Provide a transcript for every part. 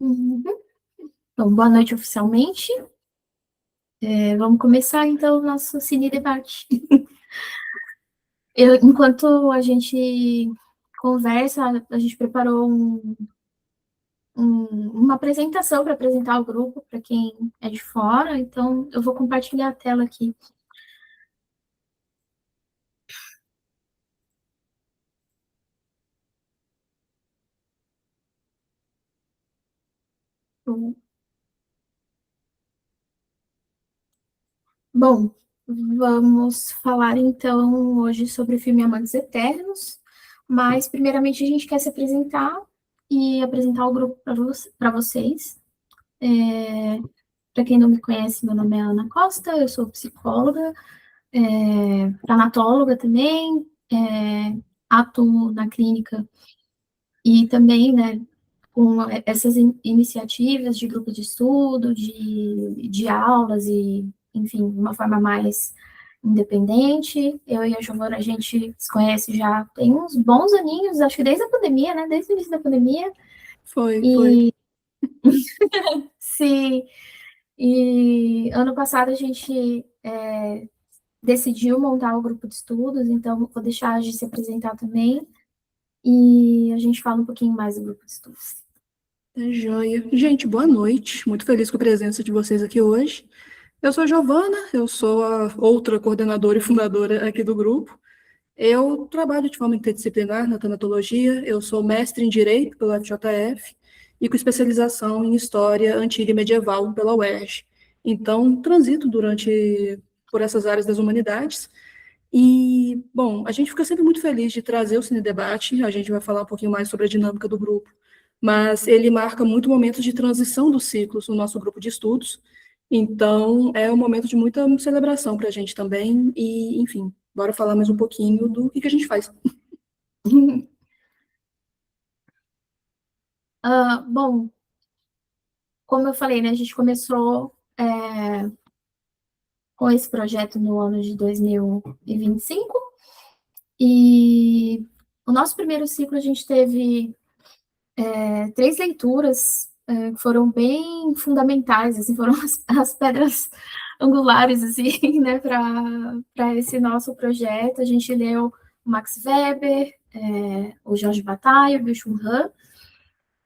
Uhum. Então, boa noite oficialmente. Vamos começar, então, o nosso Cine Debate. Enquanto a gente conversa, a gente preparou uma apresentação para apresentar o grupo para quem é de fora, então eu vou compartilhar a tela aqui. Bom, vamos falar então hoje sobre o filme Amantes Eternos, mas primeiramente a gente quer se apresentar e apresentar o grupo para vocês. Para quem não me conhece, meu nome é Ana Costa, eu sou psicóloga, tanatóloga também, atuo na clínica e também, né, com essas iniciativas de grupo de estudo, de aulas e, enfim, de uma forma mais independente. Eu e a Giovana, a gente se conhece já tem uns bons aninhos, acho que desde a pandemia, né, desde o início da pandemia. Foi. E se E ano passado a gente decidiu montar o grupo de estudos, então vou deixar a Gi se apresentar também e a gente fala um pouquinho mais do grupo de estudos. Tá joia. Gente, boa noite. Muito feliz com a presença de vocês aqui hoje. Eu sou a Giovana, eu sou a outra coordenadora e fundadora aqui do grupo. Eu trabalho de forma interdisciplinar na tanatologia, eu sou mestre em Direito pela FJF e com especialização em História Antiga e Medieval pela UERJ. Então, transito por essas áreas das humanidades. E, bom, a gente fica sempre muito feliz de trazer o Cine Debate, a gente vai falar um pouquinho mais sobre a dinâmica do grupo, mas ele marca muito momentos de transição dos ciclos no nosso grupo de estudos, então é um momento de muita celebração para a gente também, e, enfim, bora falar mais um pouquinho do que a gente faz. Bom, como eu falei, né, a gente começou com esse projeto no ano de 2025 e o nosso primeiro ciclo a gente teve 3 leituras que foram bem fundamentais, assim, foram as pedras angulares, assim, né, para esse nosso projeto. A gente leu o Max Weber, o Jorge Bataille, o Byung-Chul Han,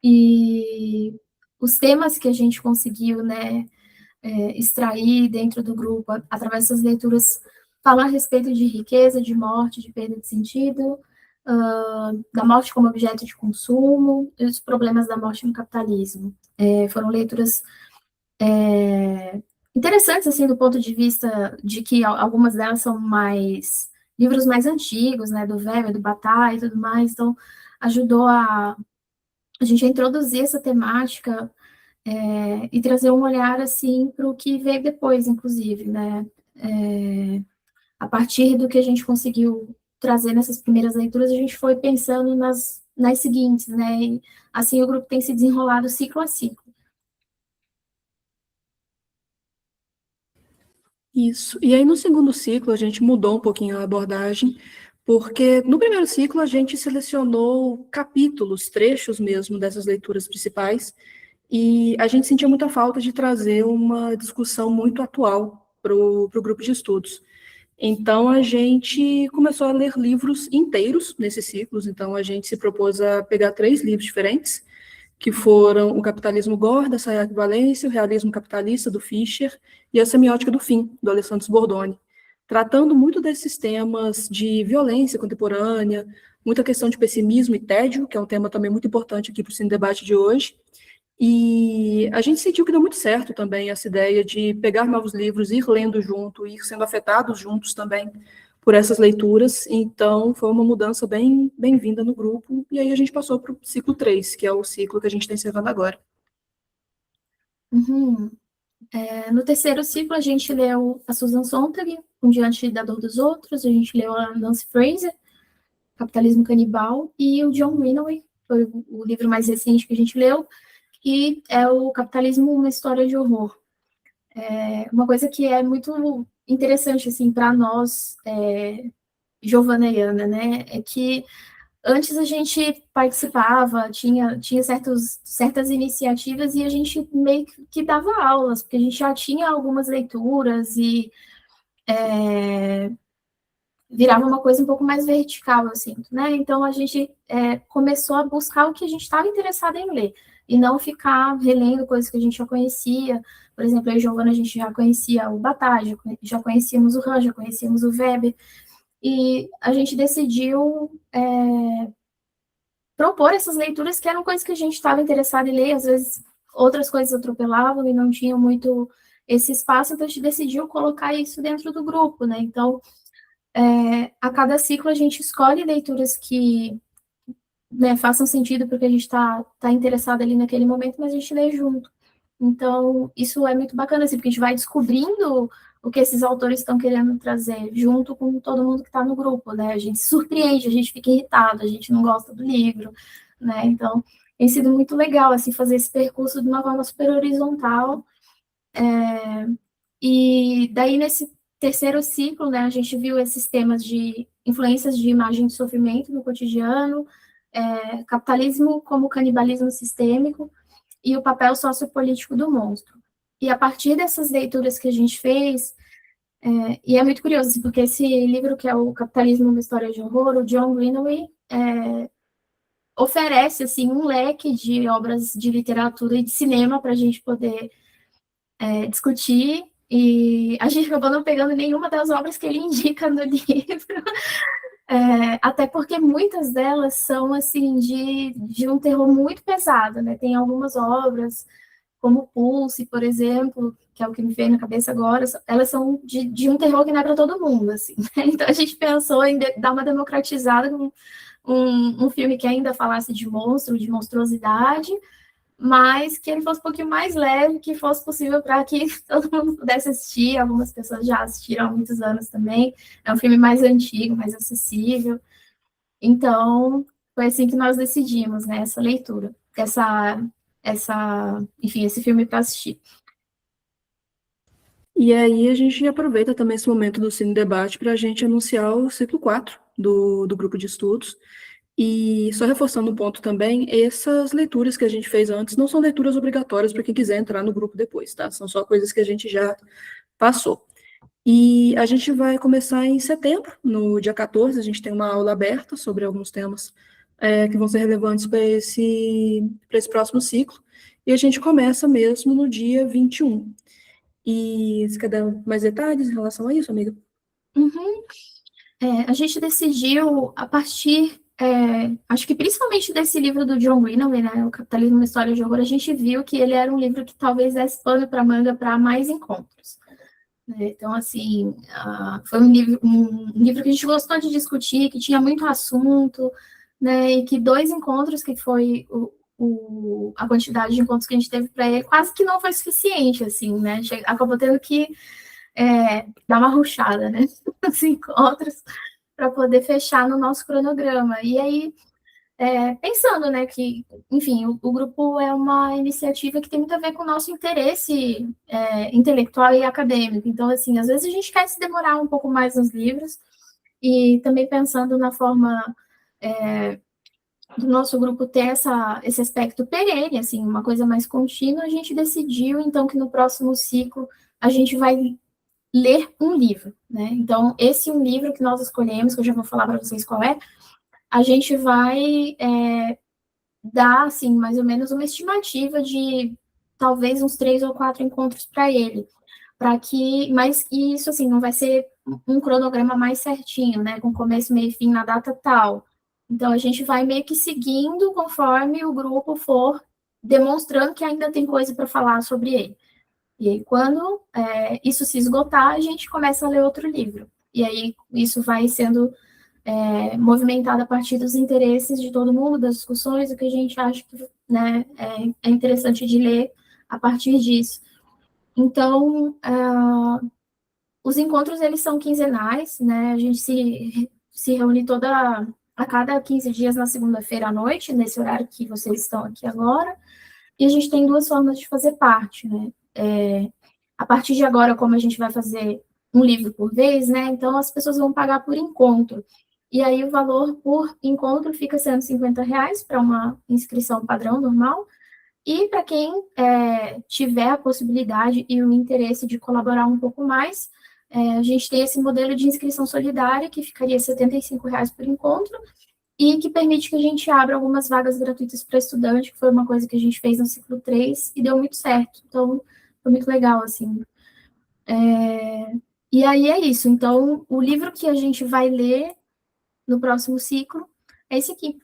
e os temas que a gente conseguiu, né, extrair dentro do grupo, através dessas leituras, falar a respeito de riqueza, de morte, de perda de sentido, da morte como objeto de consumo e os problemas da morte no capitalismo. Foram leituras interessantes, assim, do ponto de vista de que algumas delas são mais livros mais antigos, né, do Weber, do Bataille e tudo mais, então ajudou a gente a introduzir essa temática e trazer um olhar, assim, para o que veio depois, inclusive, né, a partir do que a gente conseguiu trazer nessas primeiras leituras, a gente foi pensando nas seguintes, né? E assim o grupo tem se desenrolado ciclo a ciclo. Isso. E aí, no segundo ciclo, a gente mudou um pouquinho a abordagem, porque no primeiro ciclo a gente selecionou capítulos, trechos mesmo dessas leituras principais, e a gente sentia muita falta de trazer uma discussão muito atual para o grupo de estudos. Então, a gente começou a ler livros inteiros nesses ciclos. Então, a gente se propôs a pegar 3 livros diferentes, que foram O Capitalismo Gore, da Sayaka Valência, O Realismo Capitalista, do Fischer, e A Semiótica do Fim, do Alessandro Sbordoni, tratando muito desses temas de violência contemporânea, muita questão de pessimismo e tédio, que é um tema também muito importante aqui para o Cine Debate de hoje. E a gente sentiu que deu muito certo também essa ideia de pegar novos livros, ir lendo junto, ir sendo afetados juntos também por essas leituras. Então, foi uma mudança bem bem-vinda no grupo. E aí a gente passou para o ciclo 3, que é o ciclo que a gente está encerrando agora. Uhum. No terceiro ciclo, a gente leu a Susan Sontag, Um Diante da Dor dos Outros, a gente leu a Nancy Fraser, Capitalismo Canibal, e o John Greenaway, foi o livro mais recente que a gente leu, que é o Capitalismo, uma História de Horror. Uma coisa que é muito interessante, assim, para nós, Giovana e Ana, né, é que antes a gente participava, tinha certas iniciativas e a gente meio que dava aulas, porque a gente já tinha algumas leituras e virava uma coisa um pouco mais vertical, assim, né? Então a gente começou a buscar o que a gente estava interessado em ler e não ficar relendo coisas que a gente já conhecia. Por exemplo, eu e a Giovana, a gente já conhecia o Bataille, já conhecíamos o Ram, já conhecíamos o Weber, e a gente decidiu propor essas leituras que eram coisas que a gente estava interessado em ler, às vezes outras coisas atropelavam e não tinha muito esse espaço, então a gente decidiu colocar isso dentro do grupo, né? Então, a cada ciclo a gente escolhe leituras que, né, façam sentido porque a gente tá interessado ali naquele momento, mas a gente lê junto. Então, isso é muito bacana, assim, porque a gente vai descobrindo o que esses autores estão querendo trazer, junto com todo mundo que está no grupo, né? A gente se surpreende, a gente fica irritado, a gente não gosta do livro, né? Então, tem sido muito legal, assim, fazer esse percurso de uma forma super horizontal. E daí, nesse terceiro ciclo, né, a gente viu esses temas de influências de imagem de sofrimento no cotidiano, capitalismo como canibalismo sistêmico, e o papel sociopolítico do monstro. E a partir dessas leituras que a gente fez, e é muito curioso, assim, porque esse livro, que é o Capitalismo, uma História de Horror, o John Greenaway oferece assim, um leque de obras de literatura e de cinema para a gente poder discutir, e a gente acabou não pegando nenhuma das obras que ele indica no livro, até porque muitas delas são assim de um terror muito pesado, né? Tem algumas obras como Pulse, por exemplo, que é o que me veio na cabeça agora, elas são de um terror que não é para todo mundo, assim, né? Então a gente pensou em dar uma democratizada com um filme que ainda falasse de monstro, de monstruosidade, mas que ele fosse um pouquinho mais leve, que fosse possível para que todo mundo pudesse assistir. Algumas pessoas já assistiram há muitos anos também. É um filme mais antigo, mais acessível. Então, foi assim que nós decidimos, né, essa leitura, enfim, esse filme para assistir. E aí a gente aproveita também esse momento do Cine Debate para a gente anunciar o ciclo 4 do grupo de estudos. E só reforçando um ponto também, essas leituras que a gente fez antes não são leituras obrigatórias para quem quiser entrar no grupo depois, tá? São só coisas que a gente já passou. E a gente vai começar em setembro, no dia 14, a gente tem uma aula aberta sobre alguns temas que vão ser relevantes para esse próximo ciclo. E a gente começa mesmo no dia 21. E você quer dar mais detalhes em relação a isso, amiga? Uhum. A gente decidiu, a partir, acho que principalmente desse livro do John Greenaway, né, O Capitalismo, uma História de Horror, a gente viu que ele era um livro que talvez desse pano para manga para mais encontros. Né? Então, assim, foi um livro que a gente gostou de discutir, que tinha muito assunto, né, e que 2 encontros, que foi a quantidade de encontros que a gente teve para ele, quase que não foi suficiente, assim, né, acabou tendo que dar uma rushada, né, nos encontros, para poder fechar no nosso cronograma. E aí, pensando, né, que, enfim, o grupo é uma iniciativa que tem muito a ver com o nosso interesse intelectual e acadêmico. Então, assim, às vezes a gente quer se demorar um pouco mais nos livros, e também pensando na forma do nosso grupo ter esse aspecto perene, assim, uma coisa mais contínua, a gente decidiu, então, que no próximo ciclo a gente vai ler um livro, né? Então, esse um livro que nós escolhemos, que eu já vou falar para vocês qual é, a gente vai dar, assim, mais ou menos uma estimativa de talvez uns 3 ou 4 encontros para ele, mas isso, assim, não vai ser um cronograma mais certinho, né, com começo, meio e fim na data tal. Então, a gente vai meio que seguindo conforme o grupo for demonstrando que ainda tem coisa para falar sobre ele. E aí, quando isso se esgotar, a gente começa a ler outro livro. E aí, isso vai sendo movimentado a partir dos interesses de todo mundo, das discussões, o que a gente acha que, né, é interessante de ler a partir disso. Então, os encontros, eles são quinzenais, né, a gente se reúne a cada 15 dias na segunda-feira à noite, nesse horário que vocês estão aqui agora, e a gente tem 2 formas de fazer parte, né, a partir de agora, como a gente vai fazer um livro por vez, né, então as pessoas vão pagar por encontro. e aí o valor por encontro fica sendo R$ 50 para uma inscrição padrão normal, e para quem tiver a possibilidade e o interesse de colaborar um pouco mais, a gente tem esse modelo de inscrição solidária, que ficaria R$ 75 por encontro, e que permite que a gente abra algumas vagas gratuitas para estudante, que foi uma coisa que a gente fez no ciclo 3 e deu muito certo. Então, foi muito legal, assim. E aí é isso. Então, o livro que a gente vai ler no próximo ciclo é esse aqui,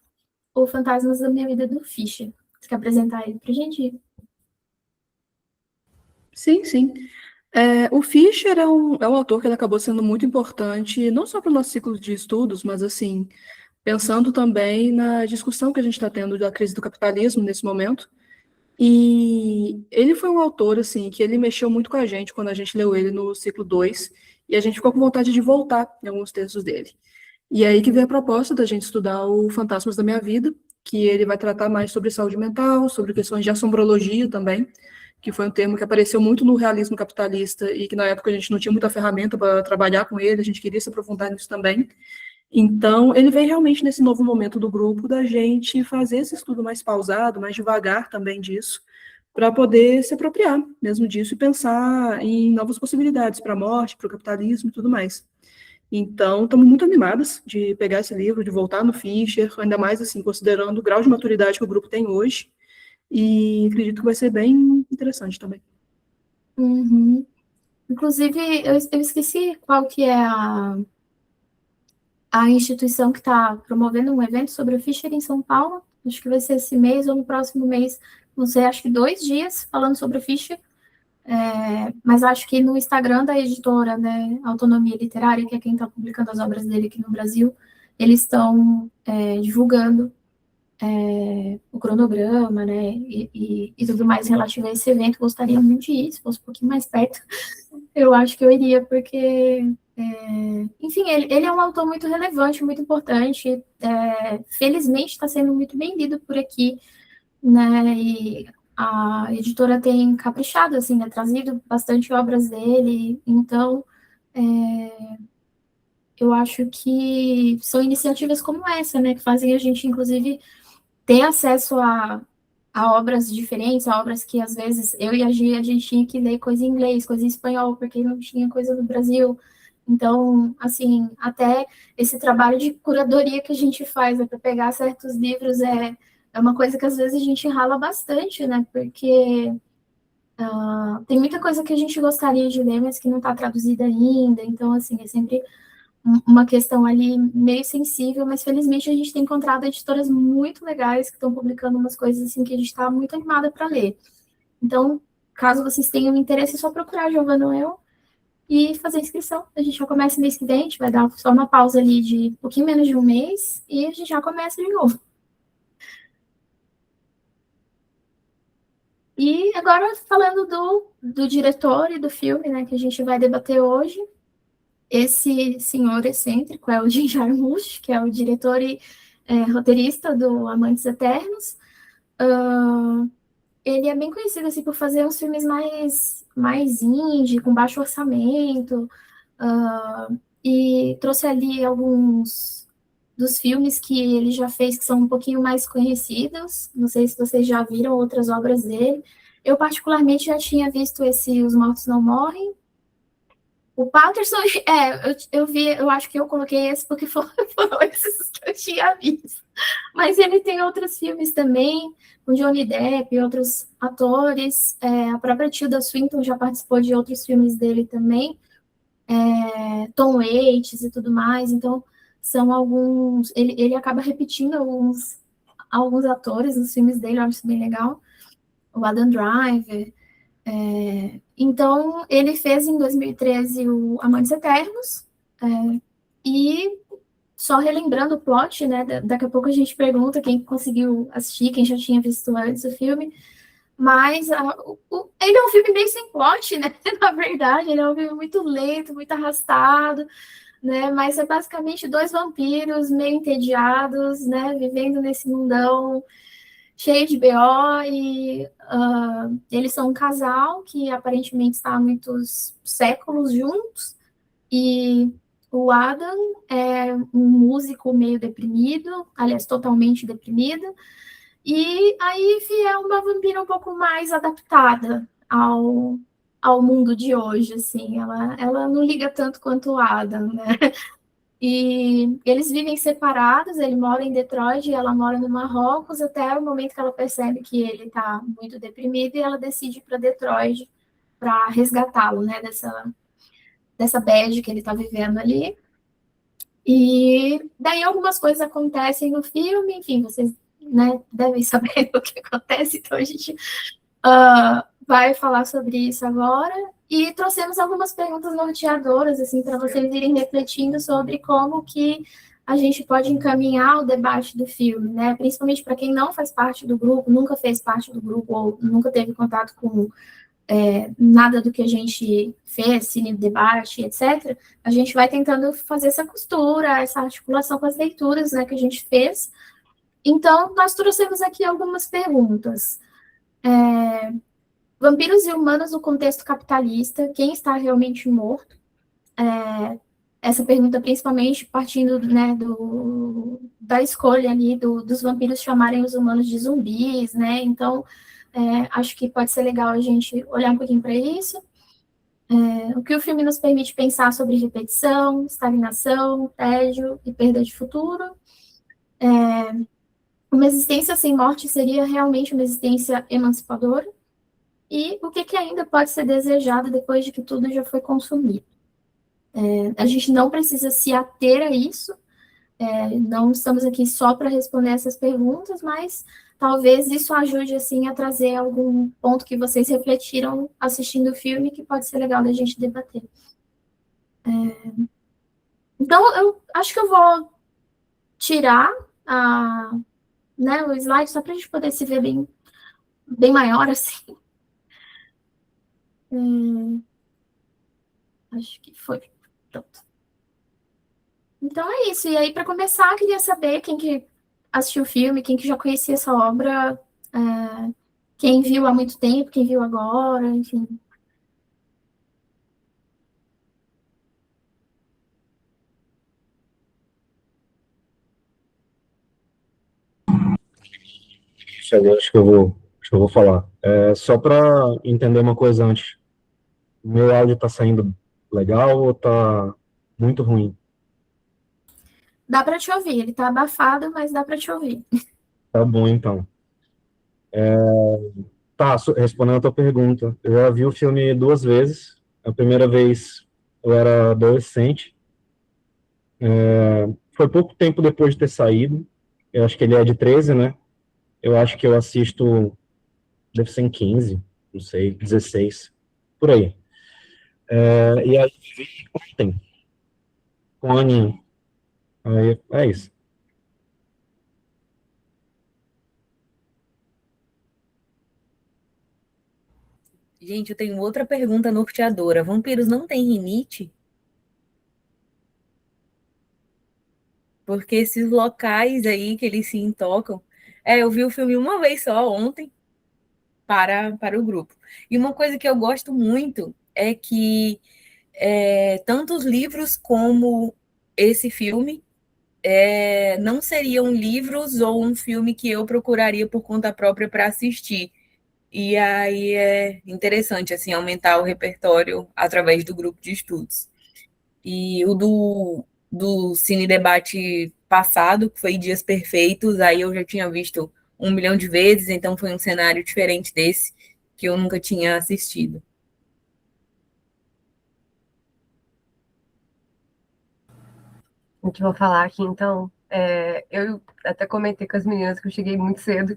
O Fantasmas da Minha Vida, do Fischer. Você quer apresentar ele para a gente? Sim, sim. O Fischer é um autor que ele acabou sendo muito importante, não só para o nosso ciclo de estudos, mas assim, pensando também na discussão que a gente está tendo da crise do capitalismo nesse momento. E ele foi um autor, assim, que ele mexeu muito com a gente quando a gente leu ele no ciclo 2 e a gente ficou com vontade de voltar em alguns textos dele. E aí que veio a proposta da gente estudar o Fantasmas da Minha Vida, que ele vai tratar mais sobre saúde mental, sobre questões de assombrologia também, que foi um termo que apareceu muito no realismo capitalista e que na época a gente não tinha muita ferramenta para trabalhar com ele, a gente queria se aprofundar nisso também. Então, ele vem realmente nesse novo momento do grupo da gente fazer esse estudo mais pausado, mais devagar também disso, para poder se apropriar mesmo disso e pensar em novas possibilidades para a morte, para o capitalismo e tudo mais. Então, estamos muito animadas de pegar esse livro, de voltar no Fischer, ainda mais assim, considerando o grau de maturidade que o grupo tem hoje, e acredito que vai ser bem interessante também. Uhum. Inclusive, eu esqueci qual que é a instituição que está promovendo um evento sobre o Fischer em São Paulo. Acho que vai ser esse mês ou no próximo mês, não sei, acho que 2 dias falando sobre o Fischer. Mas acho que no Instagram da editora, né, Autonomia Literária, que é quem está publicando as obras dele aqui no Brasil, eles estão divulgando o cronograma, né, e tudo mais relativo a esse evento. Gostaria muito de ir, se fosse um pouquinho mais perto, eu acho que eu iria, porque, enfim, ele é um autor muito relevante, muito importante, felizmente está sendo muito bem lido por aqui, né, e a editora tem caprichado, assim, né, trazido bastante obras dele, então eu acho que são iniciativas como essa, né, que fazem a gente, inclusive, ter acesso a obras diferentes, a obras que, às vezes, eu e a Gia, a gente tinha que ler coisa em inglês, coisa em espanhol, porque não tinha coisa no Brasil. Então, assim, até esse trabalho de curadoria que a gente faz, para pegar certos livros, é uma coisa que, às vezes, a gente rala bastante, né, porque tem muita coisa que a gente gostaria de ler, mas que não está traduzida ainda. Então, assim, é sempre uma questão ali meio sensível, mas felizmente a gente tem encontrado editoras muito legais que estão publicando umas coisas assim que a gente está muito animada para ler. Então, caso vocês tenham interesse, é só procurar a Giovanna Noel e fazer a inscrição. A gente já começa mês que vem, a gente vai dar só uma pausa ali de um pouquinho menos de um mês e a gente já começa de novo. E agora, falando do diretor e do filme, né, que a gente vai debater hoje, esse senhor excêntrico é o Jim Jarmusch, que é o diretor e roteirista do Amantes Eternos. Ele é bem conhecido assim, por fazer uns filmes mais indie, com baixo orçamento, e trouxe ali alguns dos filmes que ele já fez que são um pouquinho mais conhecidos. Não sei se vocês já viram outras obras dele. Eu, particularmente, já tinha visto esse Os Mortos Não Morrem. O Patterson, eu vi, eu acho que eu coloquei esse porque foram esses que eu tinha visto. Mas ele tem outros filmes também, com Johnny Depp e outros atores. A própria Tilda Swinton já participou de outros filmes dele também, Tom Waits e tudo mais. Então, são alguns. Ele acaba repetindo alguns atores nos filmes dele, eu acho isso bem legal. O Adam Driver. Então, ele fez em 2013 o Amantes Eternos, e só relembrando o plot, né? Daqui a pouco a gente pergunta quem conseguiu assistir, quem já tinha visto antes o filme. Mas ele é um filme meio sem plot, né? Na verdade, ele é um filme muito lento, muito arrastado, né? Mas é basicamente dois vampiros meio entediados, né? Vivendo nesse mundão cheio de BO e eles são um casal que aparentemente está há muitos séculos juntos e O Adam é um músico meio deprimido, aliás, totalmente deprimido, e a Eve é uma vampira um pouco mais adaptada ao mundo de hoje, assim. Ela não liga tanto quanto o Adam, né? E eles vivem separados, ele mora em Detroit e ela mora no Marrocos, até o momento que ela percebe que ele está muito deprimido e ela decide ir para Detroit para resgatá-lo, né, dessa bad que ele está vivendo ali. E daí algumas coisas acontecem no filme, enfim, vocês, né, devem saber o que acontece, então a gente vai falar sobre isso agora. E trouxemos algumas perguntas norteadoras, assim, para vocês irem refletindo sobre como que a gente pode encaminhar o debate do filme, né? Principalmente para quem não faz parte do grupo, nunca fez parte do grupo ou nunca teve contato com nada do que a gente fez, cine debate, etc., a gente vai tentando fazer essa costura, essa articulação com as leituras, né, que a gente fez. Então, nós trouxemos aqui algumas perguntas. Vampiros e humanos no contexto capitalista, quem está realmente morto? Essa pergunta principalmente partindo, né, da escolha ali dos vampiros chamarem os humanos de zumbis, né? Então, acho que pode ser legal a gente olhar um pouquinho para isso. O que o filme nos permite pensar sobre repetição, estagnação, tédio e perda de futuro. Uma existência sem morte seria realmente uma existência emancipadora? E o que ainda pode ser desejado depois de que tudo já foi consumido? A gente não precisa se ater a isso, não estamos aqui só para responder essas perguntas, mas talvez isso ajude, assim, a trazer algum ponto que vocês refletiram assistindo o filme que pode ser legal da gente debater. Então, eu acho que eu vou tirar né, o slide só para a gente poder se ver bem maior, assim. Acho que foi. Pronto. Então é isso. E aí, para começar, queria saber quem que assistiu o filme, quem que já conhecia essa obra, quem viu há muito tempo, quem viu agora, enfim. Acho que eu vou falar. Só para entender uma coisa antes. O meu áudio tá saindo legal ou tá muito ruim? Dá para te ouvir. Ele tá abafado, mas dá para te ouvir. Tá bom, então. Tá, respondendo a tua pergunta. Eu já vi o filme 2 vezes. A primeira vez eu era adolescente. Foi pouco tempo depois de ter saído. Eu acho que ele é de 13, né? Eu acho que eu assisto, deve ser em 15, não sei, 16, por aí. E aí vi ontem, com a Aninha. Aí, é isso. Gente, eu tenho outra pergunta norteadora. Vampiros não têm rinite? Porque esses locais aí que eles se intocam. Eu vi o filme uma vez só ontem para o grupo. E uma coisa que eu gosto muito é que tanto os livros como esse filme não seriam livros ou um filme que eu procuraria por conta própria para assistir. E aí é interessante assim aumentar o repertório através do grupo de estudos. E o do Cine Debate passado, que foi Dias Perfeitos, aí eu já tinha visto 1 milhão de vezes, então foi um cenário diferente desse, que eu nunca tinha assistido. O que eu vou falar aqui, então, eu até comentei com as meninas que eu cheguei muito cedo.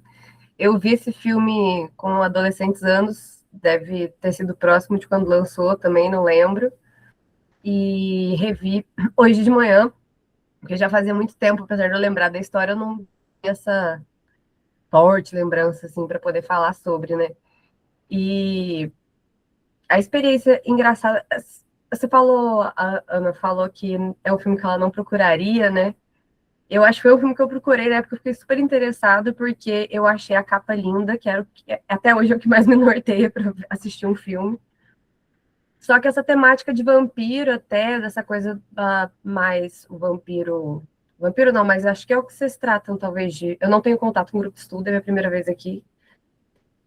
Eu vi esse filme com adolescentes anos, deve ter sido próximo de quando lançou, também não lembro. E revi hoje de manhã, porque já fazia muito tempo, apesar de eu lembrar da história, eu não tinha essa forte lembrança, assim, para poder falar sobre, né? E a experiência engraçada. Você falou, a Ana falou que é um filme que ela não procuraria, né? Eu acho que foi o filme que eu procurei, né? Porque eu fiquei super interessado, porque eu achei a capa linda, que era até hoje é o que mais me norteia para assistir um filme. Só que essa temática de vampiro até, dessa coisa mais o vampiro... Vampiro não, mas acho que é o que vocês tratam, talvez, de... Eu não tenho contato com o grupo de estudo, é a minha primeira vez aqui.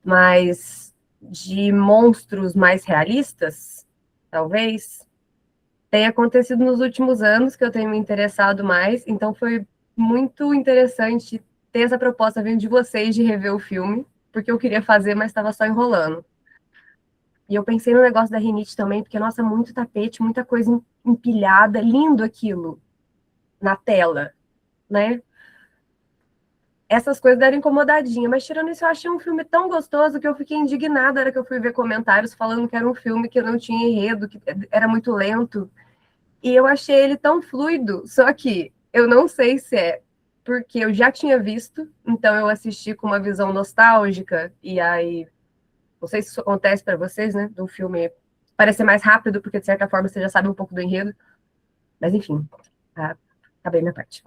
Mas de monstros mais realistas, talvez, tem acontecido nos últimos anos que eu tenho me interessado mais, então foi muito interessante ter essa proposta vindo de vocês de rever o filme, porque eu queria fazer, mas estava só enrolando. E eu pensei no negócio da rinite também, porque, nossa, muito tapete, muita coisa empilhada, lindo aquilo na tela, né? Essas coisas deram incomodadinha, mas tirando isso, eu achei um filme tão gostoso que eu fiquei indignada na hora que eu fui ver comentários falando que era um filme que não tinha enredo, que era muito lento. E eu achei ele tão fluido, só que eu não sei se é porque eu já tinha visto, então eu assisti com uma visão nostálgica, e aí, não sei se isso acontece para vocês, né, do filme parecer mais rápido, porque de certa forma você já sabe um pouco do enredo, mas enfim, acabei minha parte.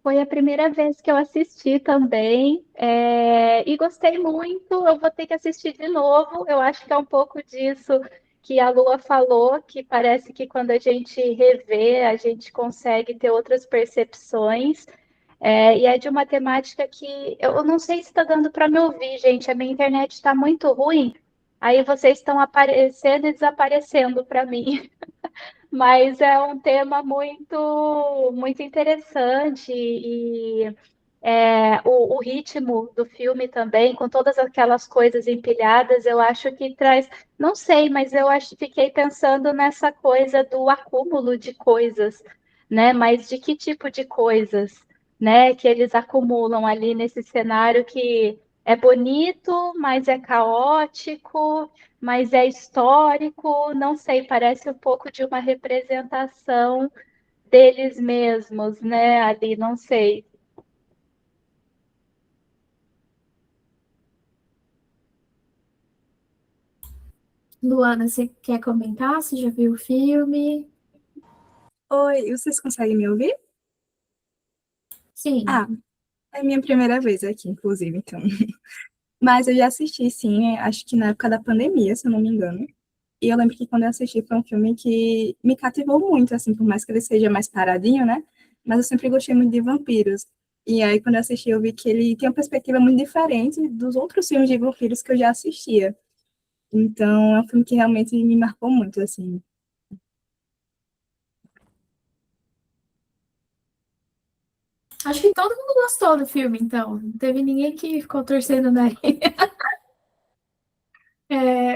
Foi a primeira vez que eu assisti também, e gostei muito. Eu vou ter que assistir de novo. Eu acho que é um pouco disso que a Lua falou, que parece que quando a gente revê, a gente consegue ter outras percepções. E é de uma temática que eu não sei se está dando para me ouvir, gente. A minha internet está muito ruim. Aí vocês estão aparecendo e desaparecendo para mim. Mas é um tema muito interessante e o ritmo do filme também, com todas aquelas coisas empilhadas, eu acho que traz, não sei, mas fiquei pensando nessa coisa do acúmulo de coisas, né? Mas de que tipo de coisas, né? Que eles acumulam ali nesse cenário que é bonito, mas é caótico, mas é histórico, não sei, parece um pouco de uma representação deles mesmos, né? Ali, não sei. Luana, você quer comentar? Você já viu o filme? Oi, vocês conseguem me ouvir? Sim. Ah, é minha primeira vez aqui, inclusive, então. Mas eu já assisti, sim, acho que na época da pandemia, se eu não me engano. E eu lembro que quando eu assisti foi um filme que me cativou muito, assim, por mais que ele seja mais paradinho, né? Mas eu sempre gostei muito de vampiros. E aí, quando eu assisti, eu vi que ele tem uma perspectiva muito diferente dos outros filmes de vampiros que eu já assistia. Então, é um filme que realmente me marcou muito, assim. Acho que todo mundo gostou do filme, então. Não teve ninguém que ficou torcendo daí.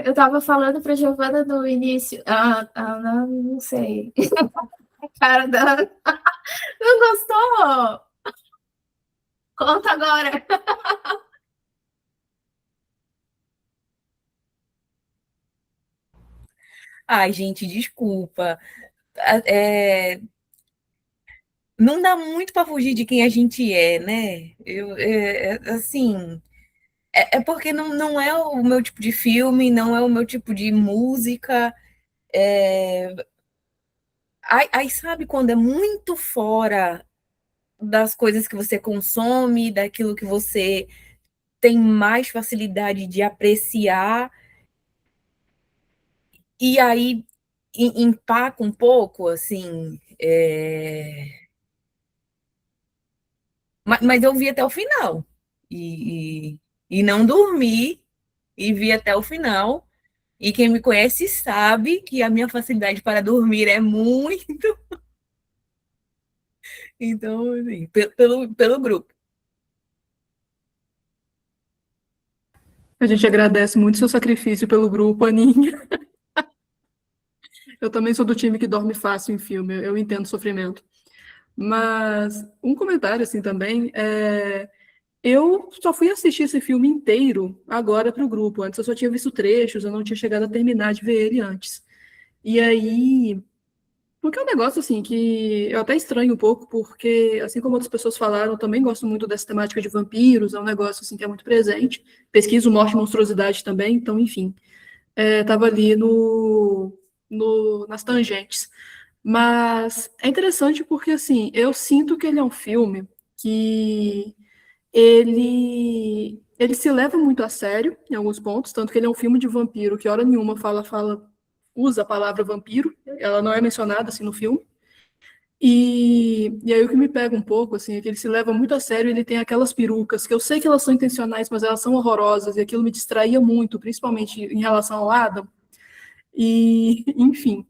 Eu tava falando pra Giovana no início. Não sei. Cara da. Não gostou? Conta agora. Ai, gente, desculpa. É, não dá muito para fugir de quem a gente é, né? Assim, é porque não é o meu tipo de filme, não é o meu tipo de música. É... Aí sabe quando é muito fora das coisas que você consome, daquilo que você tem mais facilidade de apreciar, e aí empaca um pouco, assim. Mas eu vi até o final. E não dormi, e vi até o final. E quem me conhece sabe que a minha facilidade para dormir é muito. Então, assim, pelo grupo. A gente agradece muito seu sacrifício pelo grupo, Aninha. Eu também sou do time que dorme fácil em filme, eu entendo o sofrimento. Mas um comentário assim também, eu só fui assistir esse filme inteiro agora para o grupo. Antes eu só tinha visto trechos, eu não tinha chegado a terminar de ver ele antes. E aí, porque é um negócio assim que eu até estranho um pouco, porque assim como outras pessoas falaram, eu também gosto muito dessa temática de vampiros, é um negócio assim que é muito presente. Pesquiso morte e monstruosidade também, então enfim, estava ali nas tangentes. Mas é interessante porque assim, eu sinto que ele é um filme que ele se leva muito a sério em alguns pontos, tanto que ele é um filme de vampiro que hora nenhuma usa a palavra vampiro, ela não é mencionada assim no filme. E aí o que me pega um pouco, assim, é que ele se leva muito a sério, ele tem aquelas perucas, que eu sei que elas são intencionais, mas elas são horrorosas, e aquilo me distraía muito, principalmente em relação ao Adam. E, enfim.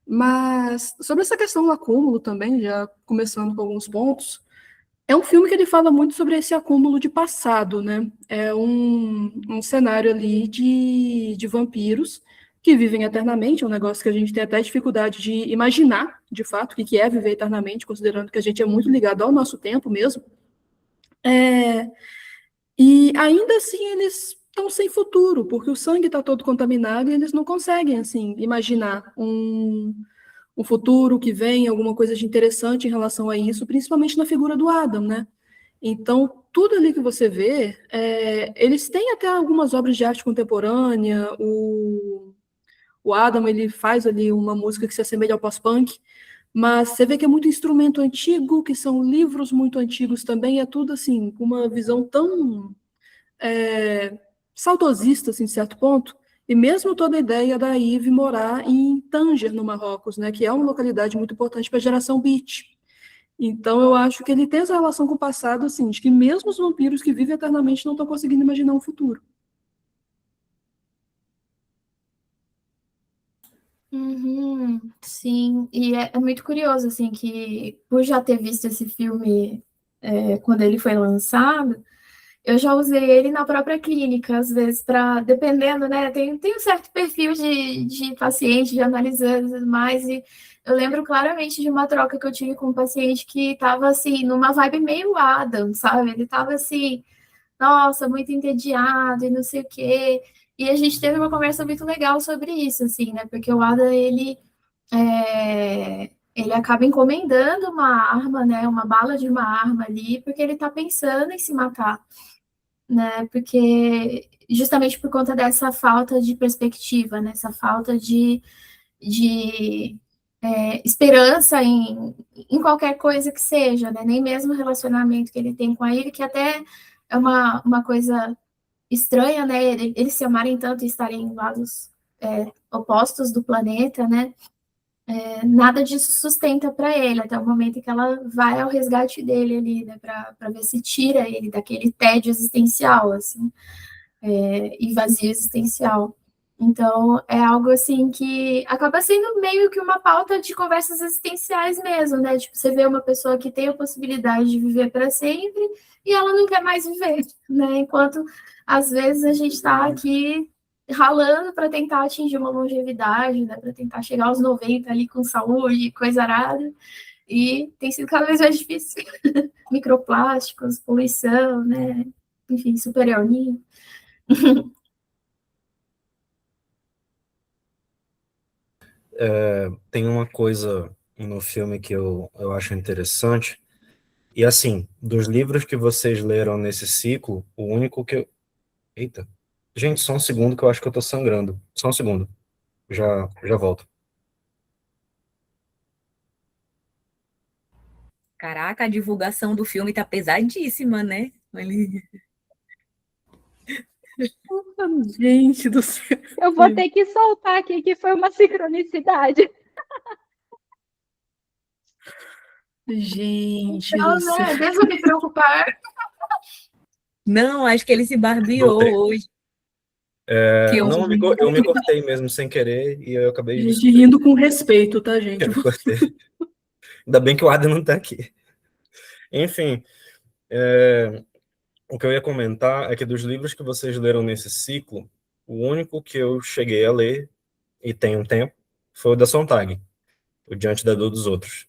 Mas sobre essa questão do acúmulo também, já começando com alguns pontos, é um filme que ele fala muito sobre esse acúmulo de passado, né? É um cenário ali de vampiros que vivem eternamente, é um negócio que a gente tem até dificuldade de imaginar, de fato, o que é viver eternamente, considerando que a gente é muito ligado ao nosso tempo mesmo. E ainda assim eles estão sem futuro, porque o sangue está todo contaminado e eles não conseguem, assim, imaginar um futuro que vem, alguma coisa de interessante em relação a isso, principalmente na figura do Adam, né? Então, tudo ali que você vê, eles têm até algumas obras de arte contemporânea, o Adam, ele faz ali uma música que se assemelha ao pós-punk, mas você vê que é muito instrumento antigo, que são livros muito antigos também, é tudo assim, com uma visão tão saudosista, assim, de certo ponto, e mesmo toda a ideia da Eve morar em Tanger, no Marrocos, né, que é uma localidade muito importante para a geração beat. Então, eu acho que ele tem essa relação com o passado, assim, de que mesmo os vampiros que vivem eternamente não estão conseguindo imaginar um futuro. Uhum, sim, e é muito curioso, assim, que por já ter visto esse filme quando ele foi lançado, eu já usei ele na própria clínica, às vezes, para, dependendo, né? Tem um certo perfil de paciente, de analisando e tudo mais, e eu lembro claramente de uma troca que eu tive com um paciente que estava, assim, numa vibe meio Adam, sabe? Ele estava, assim, nossa, muito entediado e não sei o quê. E a gente teve uma conversa muito legal sobre isso, assim, né? Porque o Adam, ele acaba encomendando uma arma, né? Uma bala de uma arma ali, porque ele tá pensando em se matar, né? Porque justamente por conta dessa falta de perspectiva, né? Essa falta de esperança em qualquer coisa que seja, né? Nem mesmo o relacionamento que ele tem com a Ivy, que até é uma coisa estranha, né? Eles se amarem tanto e estarem em lados opostos do planeta, né? Nada disso sustenta para ele, até o momento em que ela vai ao resgate dele ali, né? Para ver se tira ele daquele tédio existencial, assim, e vazio existencial. Então, é algo assim que acaba sendo meio que uma pauta de conversas existenciais mesmo, né? Tipo, você vê uma pessoa que tem a possibilidade de viver para sempre e ela não quer mais viver, né? Enquanto, às vezes, a gente está aqui ralando para tentar atingir uma longevidade, né? Para tentar chegar aos 90 ali com saúde, coisa arada, e tem sido cada vez mais difícil. Microplásticos, poluição, né? Enfim, superior. Tem uma coisa no filme que eu acho interessante, e assim, dos livros que vocês leram nesse ciclo, o único que eu... Eita. Gente, só um segundo que eu acho que eu tô sangrando. Só um segundo. Já volto. Caraca, a divulgação do filme tá pesadíssima, né? Ele... Gente do céu. Eu vou ter que soltar aqui que foi uma sincronicidade. Gente Não, do céu. né? Devo me preocupar. Não, acho que ele se barbeou Voltei. hoje. Que eu... Não, eu me cortei mesmo sem querer e eu acabei de... Gente, rindo com respeito, tá, gente? Eu me cortei. Ainda bem que o Adam não tá aqui. Enfim, o que eu ia comentar é que dos livros que vocês leram nesse ciclo, o único que eu cheguei a ler, e tem um tempo, foi o da Sontag, o Diante da Dor dos Outros.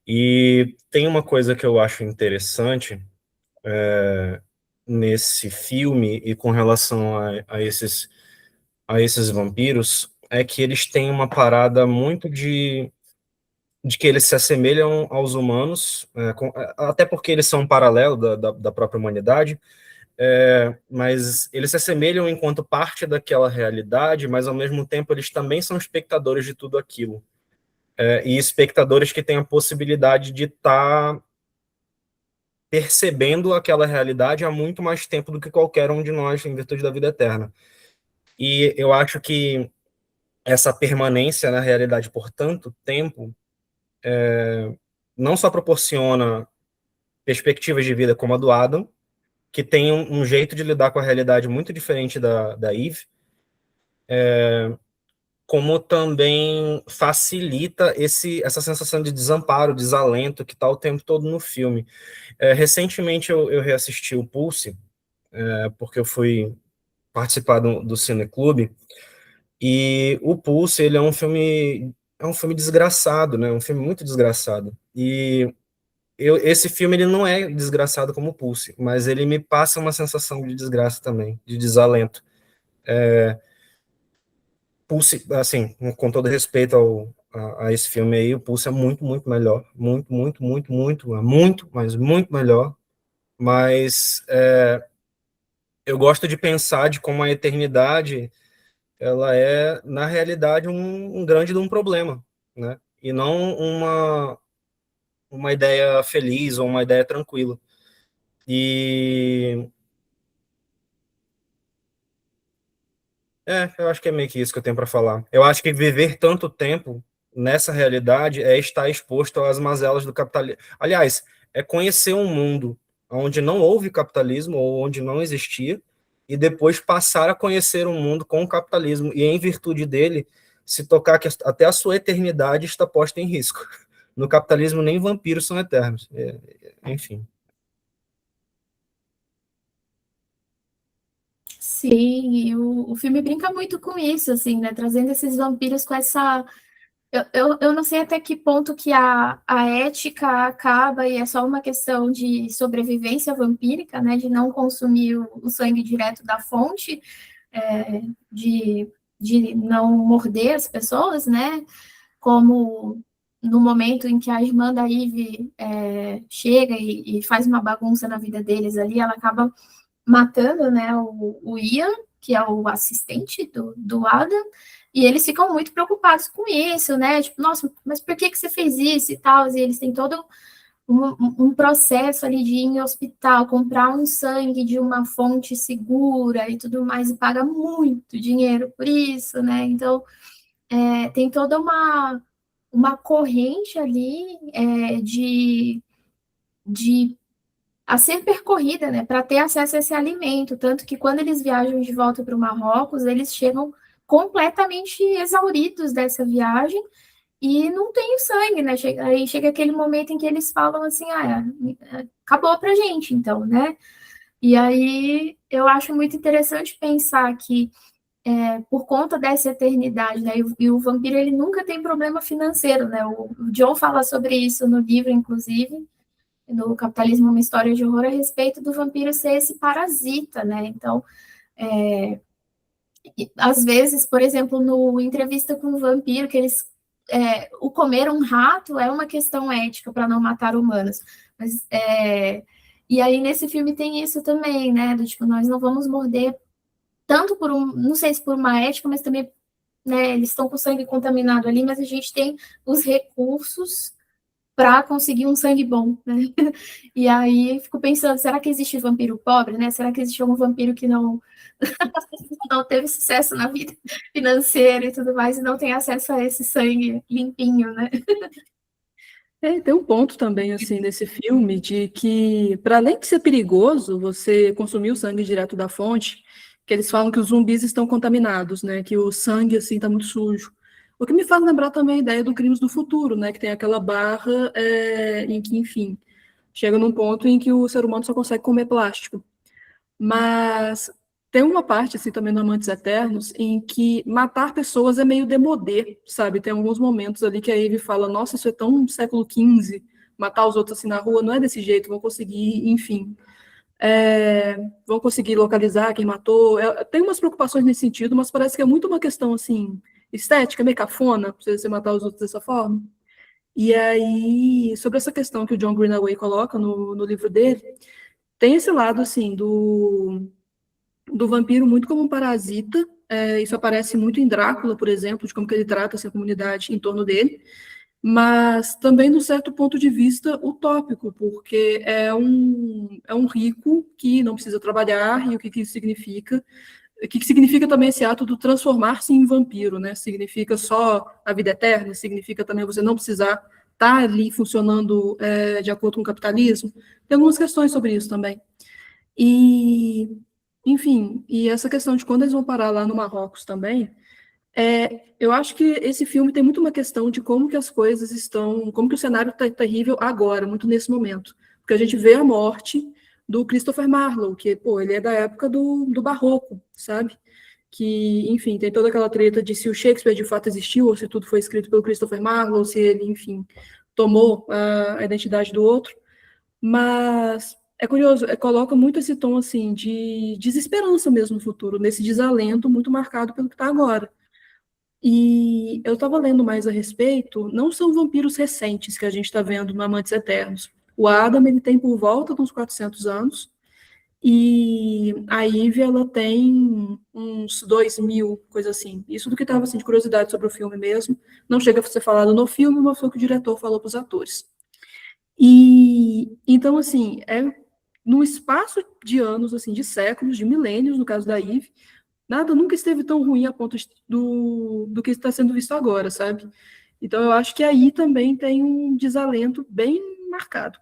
E tem uma coisa que eu acho interessante nesse filme e com relação a esses vampiros, é que eles têm uma parada muito de que eles se assemelham aos humanos, até porque eles são um paralelo da própria humanidade, mas eles se assemelham enquanto parte daquela realidade, mas ao mesmo tempo eles também são espectadores de tudo aquilo. E espectadores que têm a possibilidade de estar percebendo aquela realidade há muito mais tempo do que qualquer um de nós, em virtude da vida eterna. E eu acho que essa permanência na realidade por tanto tempo não só proporciona perspectivas de vida como a do Adam, que tem um jeito de lidar com a realidade muito diferente da Eve, como também facilita essa sensação de desamparo, desalento que está o tempo todo no filme. Recentemente eu reassisti o Pulse, porque eu fui participar do Cineclube, e o Pulse, ele é um filme desgraçado, né? Um filme muito desgraçado. E esse filme ele não é desgraçado como o Pulse, mas ele me passa uma sensação de desgraça também, de desalento. Pulse, assim, com todo respeito a esse filme aí, o Pulse é muito, muito melhor. Muito, muito, muito, muito, mas muito melhor. Mas eu gosto de pensar de como a eternidade ela é, na realidade, um grande de um problema, né? E não uma ideia feliz ou uma ideia tranquila. E eu acho que é meio que isso que eu tenho para falar. Eu acho que viver tanto tempo nessa realidade é estar exposto às mazelas do capitalismo. Aliás, é conhecer um mundo onde não houve capitalismo ou onde não existia, e depois passar a conhecer um mundo com o capitalismo, e em virtude dele, se tocar que até a sua eternidade está posta em risco. No capitalismo, nem vampiros são eternos. Enfim. Sim, e o filme brinca muito com isso, assim, né? Trazendo esses vampiros com essa. Eu não sei até que ponto que a ética acaba e é só uma questão de sobrevivência vampírica, né? De não consumir o sangue direto da fonte, é, de, de não morder as pessoas, né? Como no momento em que a irmã da Eve chega e faz uma bagunça na vida deles ali, ela acaba matando, né, o Ian, que é o assistente do Adam, e eles ficam muito preocupados com isso, né, tipo, nossa, mas por que você fez isso e tal, e eles têm todo um processo ali de ir em hospital, comprar um sangue de uma fonte segura e tudo mais, e paga muito dinheiro por isso, né, então tem toda uma corrente ali de a ser percorrida, né, para ter acesso a esse alimento, tanto que quando eles viajam de volta para o Marrocos, eles chegam completamente exauridos dessa viagem e não tem o sangue, né? Aí chega aquele momento em que eles falam assim, acabou pra gente, então, né? E aí eu acho muito interessante pensar que por conta dessa eternidade, né? E o vampiro ele nunca tem problema financeiro, né? O John fala sobre isso no livro, inclusive, no Capitalismo, uma história de horror, a respeito do vampiro ser esse parasita, né? Então, às vezes, por exemplo, no Entrevista com o Vampiro, que eles o comer um rato é uma questão ética para não matar humanos. Mas, e aí, nesse filme tem isso também, né? Do tipo, nós não vamos morder tanto por não sei se por uma ética, mas também, né, eles estão com sangue contaminado ali, mas a gente tem os recursos para conseguir um sangue bom, né? E aí fico pensando, será que existe vampiro pobre, né? Será que existe algum vampiro que não teve sucesso na vida financeira e tudo mais e não tem acesso a esse sangue limpinho, né? Tem um ponto também, assim, nesse filme, de que, para além de ser perigoso você consumir o sangue direto da fonte, que eles falam que os zumbis estão contaminados, né, que o sangue, assim, está muito sujo. O que me faz lembrar também a ideia do Crimes do Futuro, né, que tem aquela barra em que, enfim, chega num ponto em que o ser humano só consegue comer plástico. Mas tem uma parte, assim, também no Amantes Eternos, em que matar pessoas é meio demodê, sabe? Tem alguns momentos ali que a Eve fala, nossa, isso é tão século XV, matar os outros assim na rua, não é desse jeito, vão conseguir, enfim, vão conseguir localizar quem matou. Tem umas preocupações nesse sentido, mas parece que é muito uma questão, assim, estética, meio cafona, você matar os outros dessa forma. E aí, sobre essa questão que o John Greenaway coloca no livro dele, tem esse lado, assim, do vampiro muito como um parasita. Isso aparece muito em Drácula, por exemplo, de como que ele trata essa comunidade em torno dele. mas também, de um certo ponto de vista, utópico, porque é um rico que não precisa trabalhar, e o que que isso significa? O que que significa também esse ato do transformar-se em vampiro, né? Significa só a vida eterna? Significa também você não precisar estar ali funcionando de acordo com o capitalismo? Tem algumas questões sobre isso também. E, enfim, e essa questão de quando eles vão parar lá no Marrocos também, eu acho que esse filme tem muito uma questão de como que as coisas estão, como que o cenário está terrível agora, muito nesse momento. Porque a gente vê a morte do Christopher Marlowe, que, pô, ele é da época do Barroco, sabe? Que, enfim, tem toda aquela treta de se o Shakespeare de fato existiu, ou se tudo foi escrito pelo Christopher Marlowe, se ele, enfim, tomou a identidade do outro. Mas é curioso, coloca muito esse tom, assim, de desesperança mesmo no futuro, nesse desalento muito marcado pelo que está agora. E eu estava lendo mais a respeito, não são vampiros recentes que a gente está vendo no Amantes Eternos. O Adam, ele tem por volta de uns 400 anos, e a Eve, ela tem uns 2000, coisa assim. Isso do que estava assim, de curiosidade sobre o filme mesmo. Não chega a ser falado no filme, mas foi o que o diretor falou para os atores. E então, assim, num espaço de anos, assim, de séculos, de milênios, no caso da Eve, nada nunca esteve tão ruim a ponto do que está sendo visto agora, sabe? Então, eu acho que aí também tem um desalento bem marcado.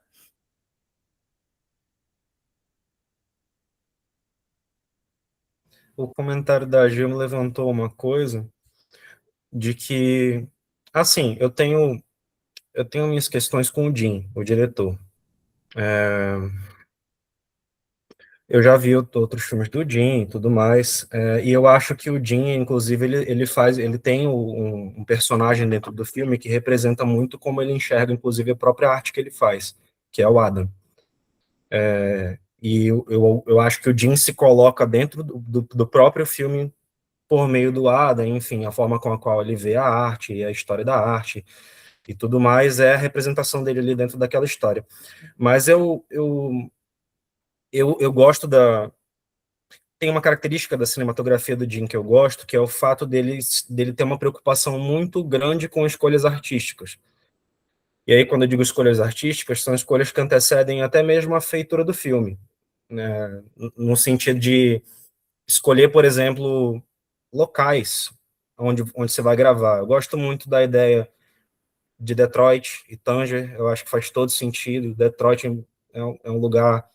O comentário da Gil me levantou uma coisa de que, assim, eu tenho minhas questões com o Jim, o diretor. Eu já vi outros filmes do Jim e tudo mais, e eu acho que o Jim, inclusive, ele tem um personagem dentro do filme que representa muito como ele enxerga, inclusive, a própria arte que ele faz, que é o Adam. E eu acho que o Jim se coloca dentro do próprio filme por meio do Adam, enfim, a forma com a qual ele vê a arte e a história da arte e tudo mais é a representação dele ali dentro daquela história. Mas eu gosto tem uma característica da cinematografia do Jim que eu gosto, que é o fato dele ter uma preocupação muito grande com escolhas artísticas. E aí, quando eu digo escolhas artísticas, são escolhas que antecedem até mesmo a feitura do filme, né? No sentido de escolher, por exemplo, locais onde você vai gravar. Eu gosto muito da ideia de Detroit e Tanger, eu acho que faz todo sentido. Detroit é um lugar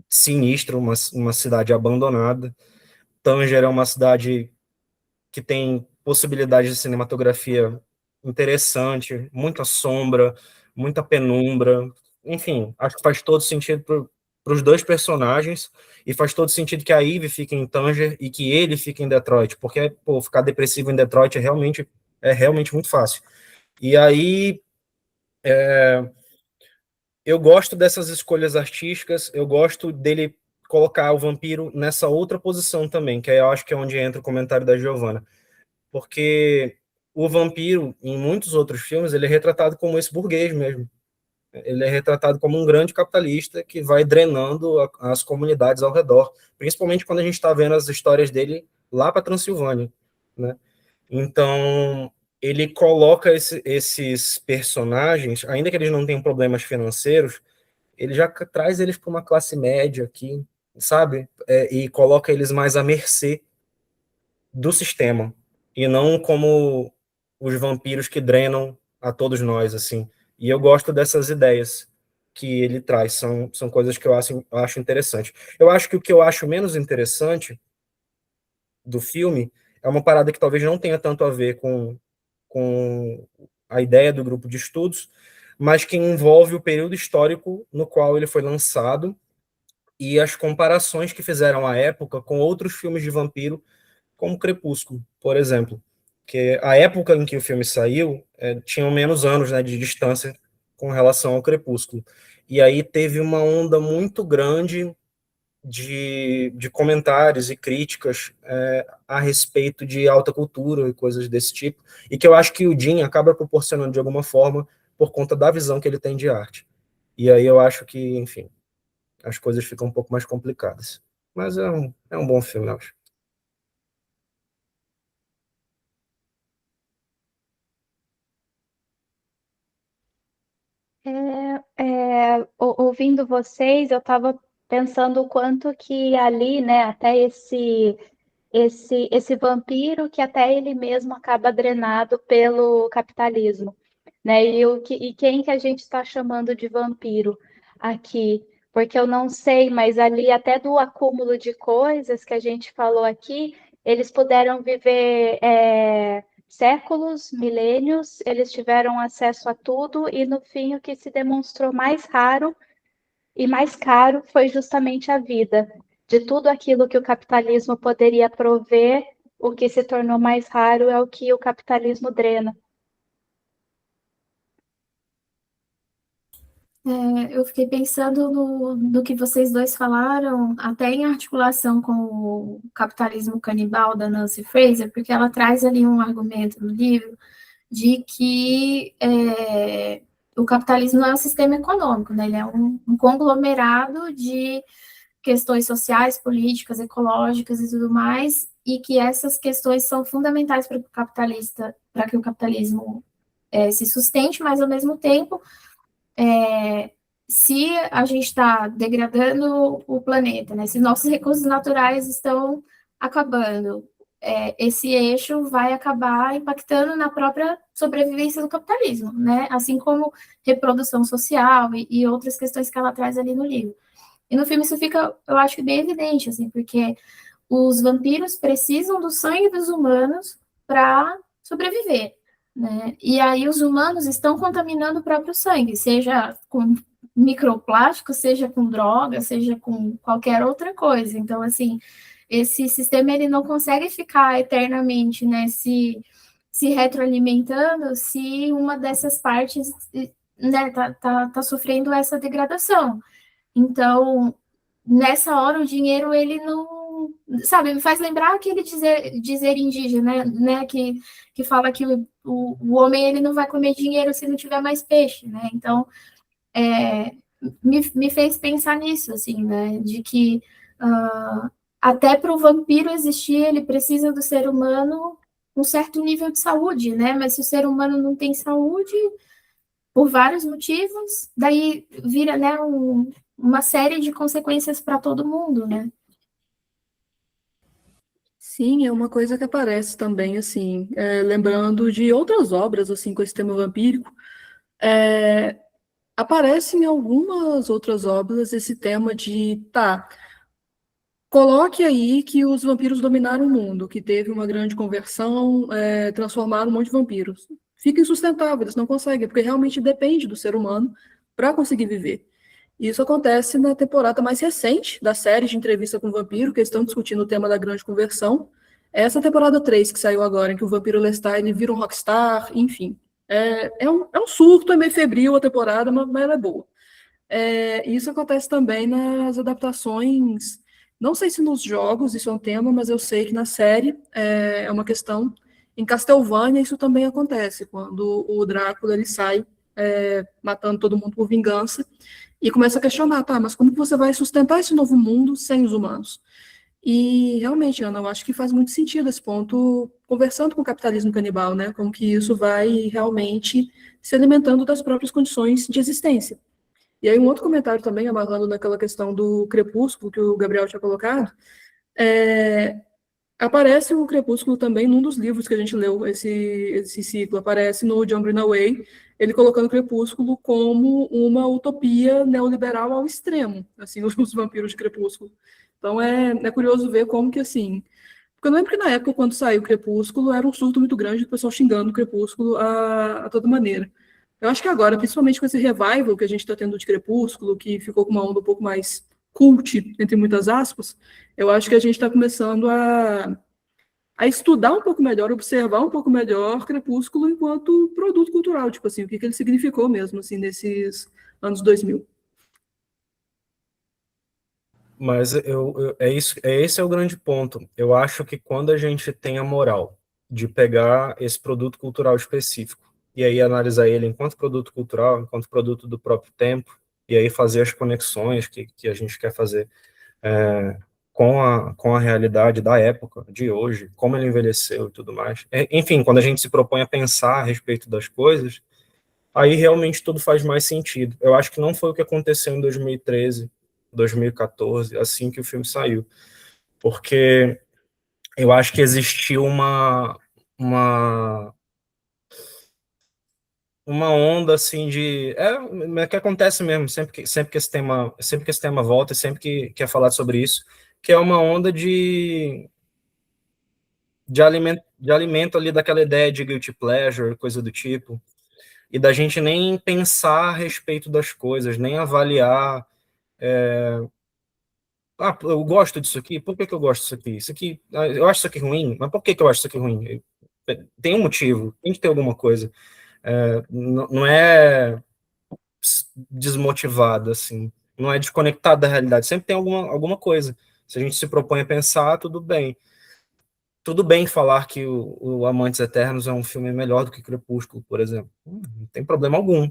sinistro, uma cidade abandonada. Tanger é uma cidade que tem possibilidades de cinematografia interessante, muita sombra, muita penumbra. Enfim, acho que faz todo sentido para os dois personagens, e faz todo sentido que a Eve fique em Tanger e que ele fique em Detroit, porque pô, ficar depressivo em Detroit é realmente muito fácil. E aí eu gosto dessas escolhas artísticas, eu gosto dele colocar o vampiro nessa outra posição também, que aí eu acho que é onde entra o comentário da Giovanna, porque o vampiro, em muitos outros filmes, ele é retratado como esse burguês mesmo. Ele é retratado como um grande capitalista que vai drenando as comunidades ao redor, principalmente quando a gente está vendo as histórias dele lá para Transilvânia, né? Então, ele coloca esses personagens, ainda que eles não tenham problemas financeiros, ele já traz eles para uma classe média aqui, sabe? E coloca eles mais à mercê do sistema, e não como os vampiros que drenam a todos nós, assim. E eu gosto dessas ideias que ele traz, são coisas que eu acho interessante. Eu acho que o que eu acho menos interessante do filme é uma parada que talvez não tenha tanto a ver com a ideia do grupo de estudos, mas que envolve o período histórico no qual ele foi lançado e as comparações que fizeram à época com outros filmes de vampiro, como Crepúsculo, por exemplo. Que a época em que o filme saiu tinham menos anos, né, de distância com relação ao Crepúsculo. E aí teve uma onda muito grande de comentários e críticas a respeito de alta cultura e coisas desse tipo, e que eu acho que o Jim acaba proporcionando de alguma forma por conta da visão que ele tem de arte. E aí eu acho que, enfim, as coisas ficam um pouco mais complicadas. Mas é um bom filme, eu acho. Ouvindo vocês, eu estava pensando o quanto que ali, né, até esse vampiro que até ele mesmo acaba drenado pelo capitalismo, né? E quem que a gente está chamando de vampiro aqui? Porque eu não sei, mas ali até do acúmulo de coisas que a gente falou aqui, eles puderam viver séculos, milênios, eles tiveram acesso a tudo e no fim o que se demonstrou mais raro e mais caro foi justamente a vida. De tudo aquilo que o capitalismo poderia prover, o que se tornou mais raro é o que o capitalismo drena. Eu fiquei pensando no que vocês dois falaram, até em articulação com o Capitalismo Canibal, da Nancy Fraser, porque ela traz ali um argumento no livro de que o capitalismo não é um sistema econômico, né? Ele é um conglomerado de questões sociais, políticas, ecológicas e tudo mais, e que essas questões são fundamentais para que o capitalismo se sustente, mas ao mesmo tempo se a gente está degradando o planeta, né, se nossos recursos naturais estão acabando, esse eixo vai acabar impactando na própria sobrevivência do capitalismo, né, assim como reprodução social e outras questões que ela traz ali no livro. E no filme isso fica, eu acho que bem evidente, assim, porque os vampiros precisam do sangue dos humanos para sobreviver, né? E aí os humanos estão contaminando o próprio sangue, seja com microplástico, seja com droga, seja com qualquer outra coisa. Então, assim, esse sistema ele não consegue ficar eternamente, né, se retroalimentando se uma dessas partes, né, tá sofrendo essa degradação. Então, nessa hora, o dinheiro, ele não... Sabe, me faz lembrar aquele dizer indígena, né, que fala que o homem, ele não vai comer dinheiro se não tiver mais peixe, né? Então, me fez pensar nisso, assim, né, de que até para o vampiro existir, ele precisa do ser humano um certo nível de saúde, né? Mas se o ser humano não tem saúde, por vários motivos, daí vira, né, uma série de consequências para todo mundo, né? Sim, é uma coisa que aparece também, assim, lembrando de outras obras, assim, com esse tema vampírico. Aparece em algumas outras obras esse tema de, tá, coloque aí que os vampiros dominaram o mundo, que teve uma grande conversão, transformaram um monte de vampiros. Fica insustentável, eles não conseguem, porque realmente depende do ser humano para conseguir viver. E isso acontece na temporada mais recente da série de Entrevista com o Vampiro, que eles estão discutindo o tema da grande conversão. Essa temporada 3 que saiu agora, em que o vampiro Lestat ele vira um rockstar, enfim. É um surto, é meio febril a temporada, mas ela é boa. Isso acontece também nas adaptações, não sei se nos jogos isso é um tema, mas eu sei que na série é uma questão. Em Castlevania isso também acontece, quando o Drácula ele sai matando todo mundo por vingança, e começa a questionar, tá, mas como que você vai sustentar esse novo mundo sem os humanos? E realmente, Ana, eu acho que faz muito sentido esse ponto, conversando com o capitalismo canibal, né? Como que isso vai realmente se alimentando das próprias condições de existência. E aí, um outro comentário também, amarrando naquela questão do crepúsculo que o Gabriel tinha colocado, aparece o Crepúsculo também num dos livros que a gente leu, esse ciclo, aparece no John Greenaway, ele colocando o Crepúsculo como uma utopia neoliberal ao extremo, assim, os vampiros de Crepúsculo. Então é curioso ver como que, assim... Porque eu lembro que na época, quando saiu o Crepúsculo, era um surto muito grande do pessoal xingando o Crepúsculo a toda maneira. Eu acho que agora, principalmente com esse revival que a gente está tendo de Crepúsculo, que ficou com uma onda um pouco mais cult, entre muitas aspas, eu acho que a gente está começando a estudar um pouco melhor, observar um pouco melhor Crepúsculo enquanto produto cultural, tipo assim, o que ele significou mesmo, assim, nesses anos 2000. Mas esse é o grande ponto. Eu acho que quando a gente tem a moral de pegar esse produto cultural específico e aí analisar ele enquanto produto cultural, enquanto produto do próprio tempo, e aí fazer as conexões que a gente quer fazer com a realidade da época, de hoje, como ele envelheceu e tudo mais. Enfim, quando a gente se propõe a pensar a respeito das coisas, aí realmente tudo faz mais sentido. Eu acho que não foi o que aconteceu em 2013, 2014, assim que o filme saiu, porque eu acho que existiu uma onda assim de que acontece mesmo sempre que esse tema volta, sempre que é falado sobre isso, que é uma onda de alimento ali daquela ideia de guilty pleasure, coisa do tipo, e da gente nem pensar a respeito das coisas, nem avaliar. Eu gosto disso aqui, por que que eu gosto disso aqui? Isso aqui, eu acho isso aqui ruim, mas por que que eu acho isso aqui ruim? Tem um motivo, tem que ter alguma coisa. Não é desmotivado, assim, não é desconectado da realidade, sempre tem alguma coisa. Se a gente se propõe a pensar, tudo bem. Tudo bem falar que o Amantes Eternos é um filme melhor do que Crepúsculo, por exemplo. Não tem problema algum.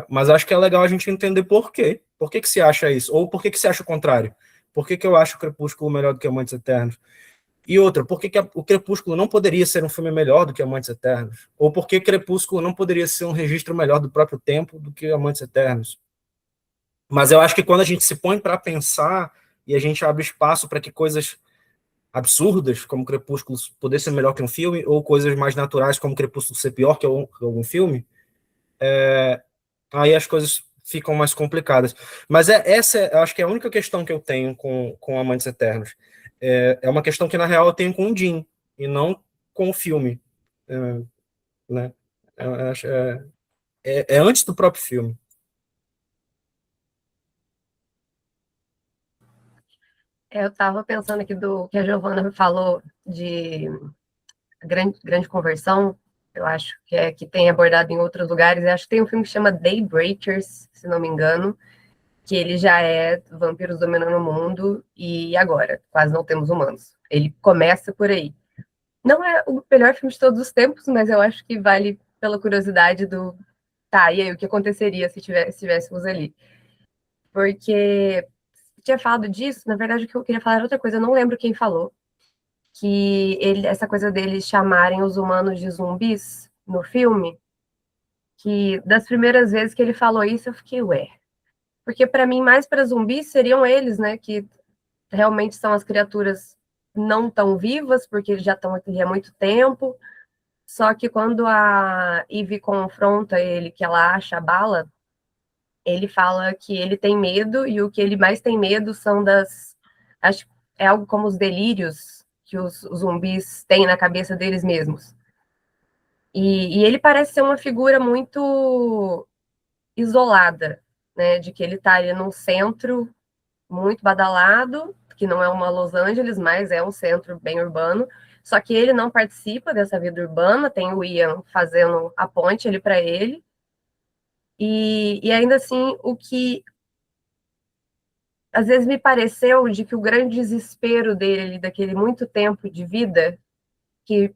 Mas acho que é legal a gente entender por quê. Por que que se acha isso? Ou por que que se acha o contrário? Por que que eu acho Crepúsculo melhor do que Amantes Eternos? E outra, por que que o Crepúsculo não poderia ser um filme melhor do que Amantes Eternos? Ou por que Crepúsculo não poderia ser um registro melhor do próprio tempo do que Amantes Eternos? Mas eu acho que quando a gente se põe para pensar e a gente abre espaço para que coisas absurdas, como Crepúsculo poder ser melhor que um filme, ou coisas mais naturais, como Crepúsculo ser pior que algum filme, aí as coisas ficam mais complicadas. Mas eu acho que é a única questão que eu tenho com Amantes Eternos. É uma questão que, na real, eu tenho com o Jim, e não com o filme. Né? Eu acho, é antes do próprio filme. Eu estava pensando aqui do que a Giovana falou de grande conversão, eu acho que tem abordado em outros lugares. Eu acho que tem um filme que chama Daybreakers, se não me engano, que ele já é vampiros dominando o mundo e agora quase não temos humanos. Ele começa por aí. Não é o melhor filme de todos os tempos, mas eu acho que vale pela curiosidade do tá, e aí o que aconteceria se estivéssemos ali? Porque tinha falado disso, na verdade o que eu queria falar era outra coisa, eu não lembro quem falou, que essa coisa deles chamarem os humanos de zumbis no filme, que das primeiras vezes que ele falou isso, eu fiquei, ué. Porque para mim, mais para zumbis seriam eles, né? Que realmente são as criaturas não tão vivas, porque eles já estão aqui há muito tempo. Só que quando a Eve confronta ele, que ela acha a bala, ele fala que ele tem medo, e o que ele mais tem medo são acho que é algo como os delírios que os zumbis têm na cabeça deles mesmos. E ele parece ser uma figura muito isolada, né? De que ele está ali num centro muito badalado, que não é uma Los Angeles, mas é um centro bem urbano. Só que ele não participa dessa vida urbana, tem o Ian fazendo a ponte ali para ele. E ainda assim, o que às vezes me pareceu de que o grande desespero dele, daquele muito tempo de vida, que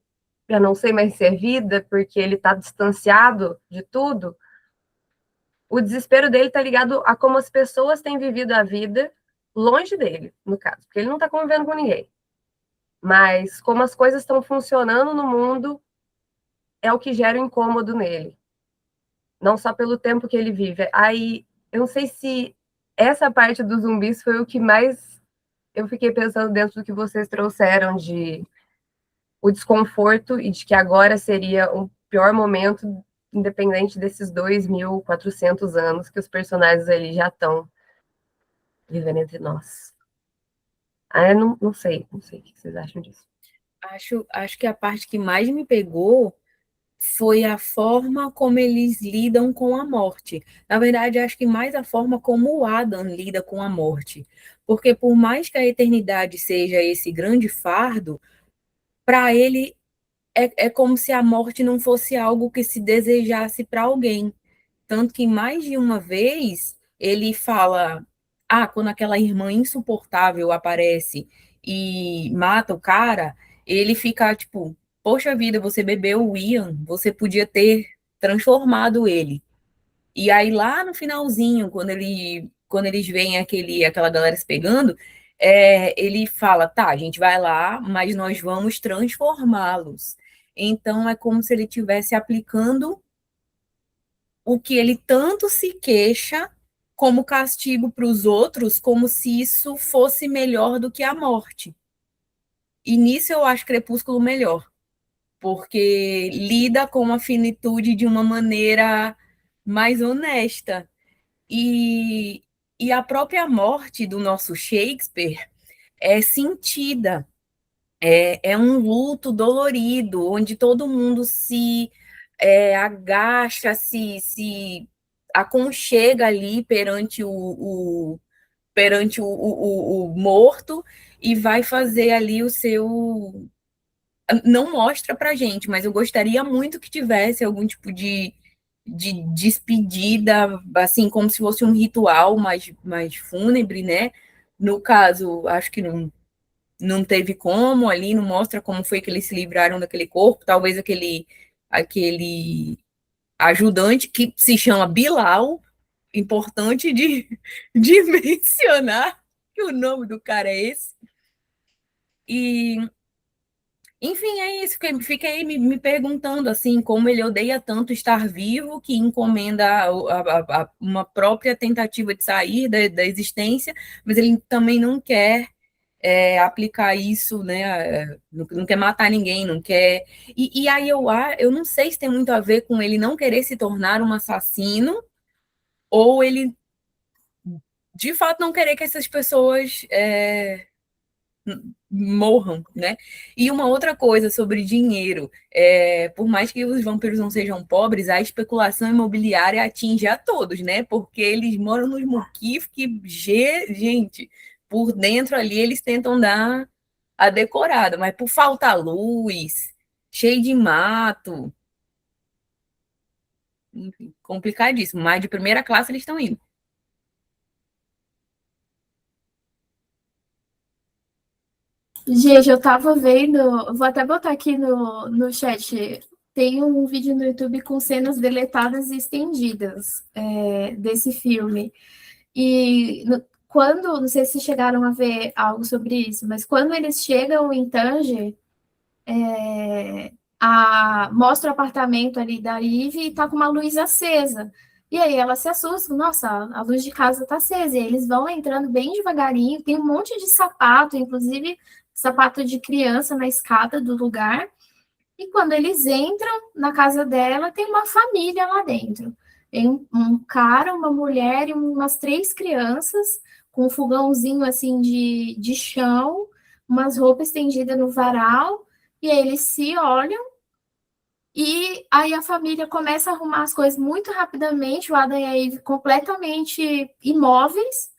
eu não sei mais se é vida, porque ele está distanciado de tudo, o desespero dele está ligado a como as pessoas têm vivido a vida longe dele, no caso, porque ele não está convivendo com ninguém. Mas como as coisas estão funcionando no mundo é o que gera o incômodo nele. Não só pelo tempo que ele vive. Aí, eu não sei se essa parte dos zumbis foi o que mais eu fiquei pensando dentro do que vocês trouxeram de o desconforto e de que agora seria o pior momento, independente desses 2.400 anos que os personagens ali já estão vivendo entre nós. Eu não sei o que vocês acham disso. Acho que a parte que mais me pegou foi a forma como eles lidam com a morte. Na verdade, acho que mais a forma como o Adam lida com a morte. Porque por mais que a eternidade seja esse grande fardo, para ele é como se a morte não fosse algo que se desejasse para alguém. Tanto que mais de uma vez ele fala: quando aquela irmã insuportável aparece e mata o cara, ele fica tipo, poxa vida, você bebeu o Ian, você podia ter transformado ele. E aí lá no finalzinho, quando eles veem aquela galera se pegando, ele fala, tá, a gente vai lá, mas nós vamos transformá-los. Então é como se ele estivesse aplicando o que ele tanto se queixa como castigo para os outros, como se isso fosse melhor do que a morte. E nisso eu acho Crepúsculo melhor, porque lida com a finitude de uma maneira mais honesta. E a própria morte do nosso Shakespeare é sentida, é um luto dolorido, onde todo mundo se agacha, se aconchega ali perante o morto e vai fazer ali o seu. Não mostra pra gente, mas eu gostaria muito que tivesse algum tipo de despedida, assim, como se fosse um ritual mais fúnebre, né? No caso, acho que não teve como ali, não mostra como foi que eles se livraram daquele corpo, talvez aquele ajudante que se chama Bilal, importante de mencionar que o nome do cara é esse. E, enfim, é isso. Fiquei me perguntando assim, como ele odeia tanto estar vivo que encomenda uma própria tentativa de sair da existência, mas ele também não quer aplicar isso, né? Não quer matar ninguém, não quer. E aí eu não sei se tem muito a ver com ele não querer se tornar um assassino ou ele de fato não querer que essas pessoas morram, né? E uma outra coisa sobre dinheiro, por mais que os vampiros não sejam pobres, a especulação imobiliária atinge a todos, né? Porque eles moram nos muquifs que, gente, por dentro ali eles tentam dar a decorada, mas por falta luz, cheio de mato, enfim, complicadíssimo. Mas de primeira classe eles estão indo. Gente, eu tava vendo, vou até botar aqui no chat, tem um vídeo no YouTube com cenas deletadas e estendidas desse filme. E quando, não sei se chegaram a ver algo sobre isso, mas quando eles chegam em Tanger, mostra o apartamento ali da Ivy e tá com uma luz acesa. E aí ela se assusta, nossa, a luz de casa tá acesa. E eles vão entrando bem devagarinho, tem um monte de sapato, inclusive sapato de criança na escada do lugar. E quando eles entram na casa dela, tem uma família lá dentro. Tem um cara, uma mulher e umas 3 crianças, com um fogãozinho assim de chão, umas roupas estendidas no varal, e aí eles se olham, e aí a família começa a arrumar as coisas muito rapidamente, o Adam e a Eve completamente imóveis,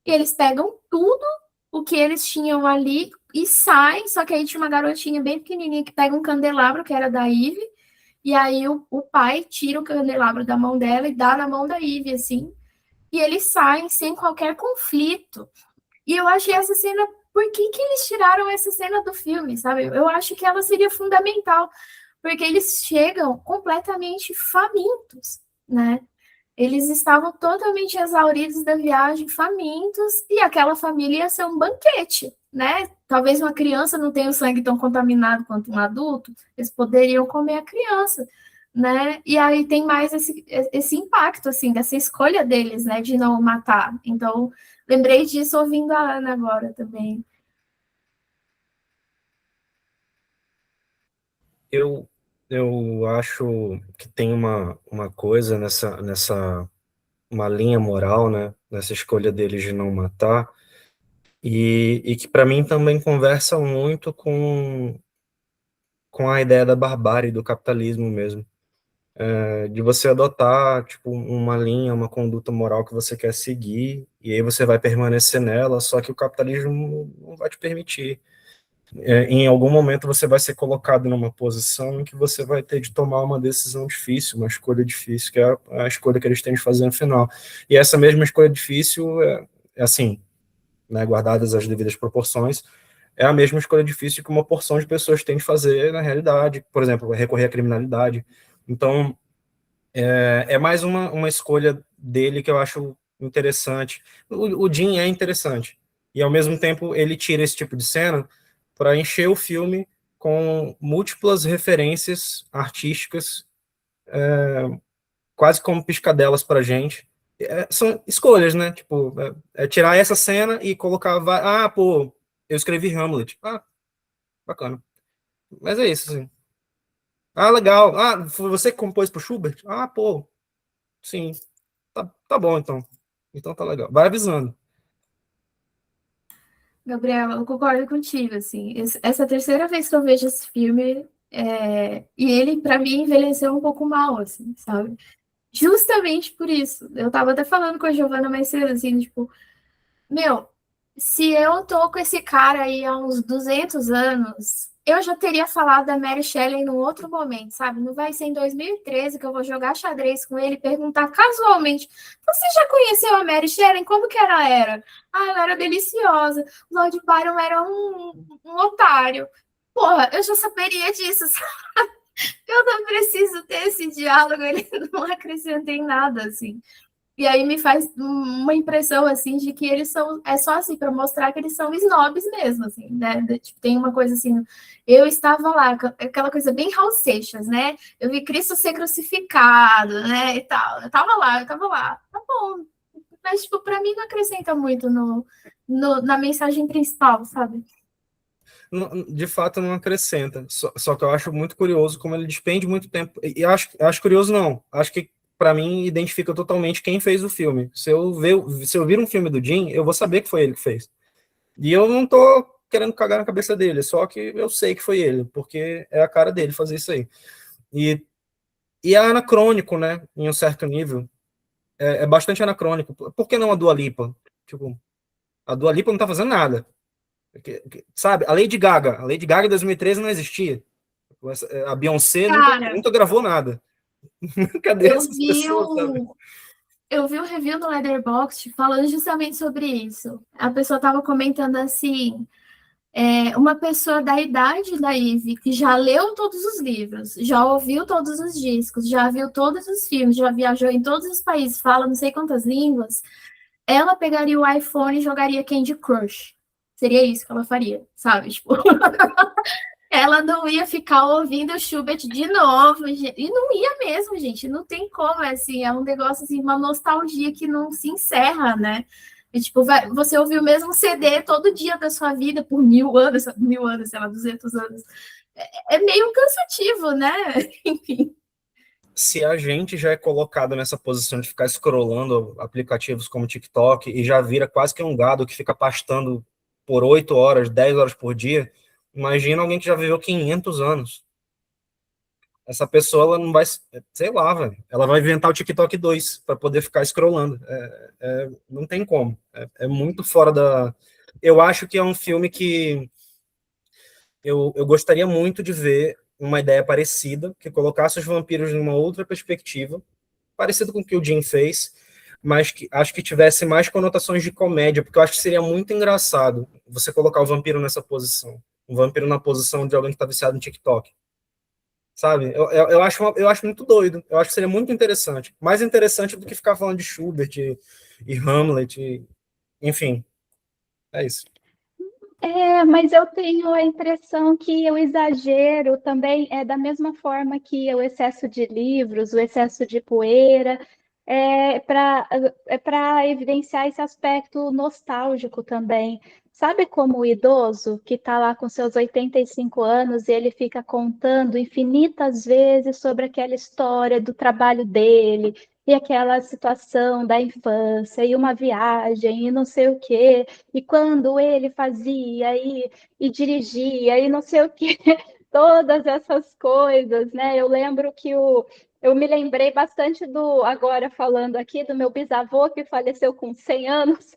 e eles pegam tudo o que eles tinham ali e saem, só que aí tinha uma garotinha bem pequenininha que pega um candelabro, que era da Ivy, e aí o pai tira o candelabro da mão dela e dá na mão da Ivy, assim, e eles saem sem qualquer conflito. E eu achei essa cena, por que eles tiraram essa cena do filme, sabe? Eu acho que ela seria fundamental, porque eles chegam completamente famintos, né? Eles estavam totalmente exauridos da viagem, famintos, e aquela família ia ser um banquete, né? Talvez uma criança não tenha o sangue tão contaminado quanto um adulto, eles poderiam comer a criança, né? E aí tem mais esse impacto, assim, dessa escolha deles, né, de não matar. Então, lembrei disso ouvindo a Ana agora também. Eu acho que tem uma coisa nessa uma linha moral, né, nessa escolha deles de não matar, e que para mim também conversa muito com a ideia da barbárie, do capitalismo mesmo, de você adotar tipo uma linha, uma conduta moral que você quer seguir, e aí você vai permanecer nela, só que o capitalismo não vai te permitir. Em algum momento você vai ser colocado numa posição em que você vai ter de tomar uma decisão difícil, uma escolha difícil, que é a escolha que eles têm de fazer no final. E essa mesma escolha difícil é assim, né, guardadas as devidas proporções, é a mesma escolha difícil que uma porção de pessoas tem de fazer na realidade, por exemplo, recorrer à criminalidade. Então, é mais uma escolha dele que eu acho interessante. O Jim é interessante, e ao mesmo tempo ele tira esse tipo de cena para encher o filme com múltiplas referências artísticas quase como piscadelas pra gente. São escolhas, né? Tipo, tirar essa cena e colocar... pô, eu escrevi Hamlet. Bacana. Mas é isso, assim. Legal. Foi você que compôs pro Schubert? Pô, sim. Tá bom, então. Então tá legal. Vai avisando. Gabriel, eu concordo contigo, assim. Essa é a terceira vez que eu vejo esse filme, e ele, para mim, envelheceu um pouco mal, assim, sabe? Justamente por isso. Eu tava até falando com a Giovana mais cedo, assim, tipo, meu, se eu tô com esse cara aí há uns 200 anos, eu já teria falado da Mary Shelley num outro momento, sabe? Não vai ser em 2013 que eu vou jogar xadrez com ele e perguntar casualmente: você já conheceu a Mary Shelley? Como que ela era? Ela era deliciosa. Lord Byron era um otário. Porra, eu já saberia disso, sabe? Eu não preciso ter esse diálogo, ele não acrescenta em nada, assim. E aí me faz uma impressão, assim, de que eles são... É só, assim, para mostrar que eles são snobs mesmo, assim, né? Tipo, tem uma coisa, assim... Eu estava lá, aquela coisa bem Raul Seixas, né? Eu vi Cristo ser crucificado, né? E tal. Eu tava lá. Tá bom. Mas, tipo, para mim não acrescenta muito na mensagem principal, sabe? De fato, não acrescenta. Só que eu acho muito curioso como ele despende muito tempo. E acho curioso, não. Acho que, para mim, identifica totalmente quem fez o filme. Se eu vir um filme do Jim, eu vou saber que foi ele que fez. E eu não tô querendo cagar na cabeça dele, só que eu sei que foi ele, porque é a cara dele fazer isso aí. E é anacrônico, né? Em um certo nível. É bastante anacrônico. Por que não a Dua Lipa? Tipo, a Dua Lipa não tá fazendo nada. Sabe? A Lady Gaga em 2013 não existia. A Beyoncé Cara, nunca gravou nada. Cadê eu essas vi pessoas, sabe? eu vi um review no Letterboxd falando justamente sobre isso. A pessoa estava comentando assim, uma pessoa da idade da Ivy, que já leu todos os livros, já ouviu todos os discos, já viu todos os filmes, já viajou em todos os países, fala não sei quantas línguas, ela pegaria o iPhone e jogaria Candy Crush. Seria isso que ela faria, sabe? Tipo, ela não ia ficar ouvindo o Schubert de novo, e não ia mesmo, gente, não tem como, assim, é um negócio, assim, uma nostalgia que não se encerra, né? E, tipo, você ouvir o mesmo CD todo dia da sua vida por 1000 anos, sei lá, 200 anos, é meio cansativo, né? Enfim. Se a gente já é colocado nessa posição de ficar scrollando aplicativos como TikTok e já vira quase que um gado que fica pastando por 8 horas, 10 horas por dia, imagina alguém que já viveu 500 anos. Essa pessoa, ela não vai, sei lá, velho, ela vai inventar o TikTok 2 para poder ficar scrollando. Não tem como. É muito fora da... Eu acho que é um filme que eu gostaria muito de ver uma ideia parecida, que colocasse os vampiros numa outra perspectiva, parecido com o que o Jim fez, mas que acho que tivesse mais conotações de comédia, porque eu acho que seria muito engraçado você colocar o vampiro nessa posição. Um vampiro na posição de alguém que está viciado no TikTok. Sabe? Eu acho muito doido. Eu acho que seria muito interessante. Mais interessante do que ficar falando de Schubert e Hamlet. Enfim, é isso. Mas eu tenho a impressão que o exagero também é da mesma forma que o excesso de livros, o excesso de poeira, para evidenciar esse aspecto nostálgico também. Sabe como o idoso que está lá com seus 85 anos e ele fica contando infinitas vezes sobre aquela história do trabalho dele e aquela situação da infância e uma viagem e não sei o quê, e quando ele fazia e dirigia e não sei o quê, todas essas coisas, né? Eu lembro que eu me lembrei bastante agora falando aqui, do meu bisavô que faleceu com 100 anos,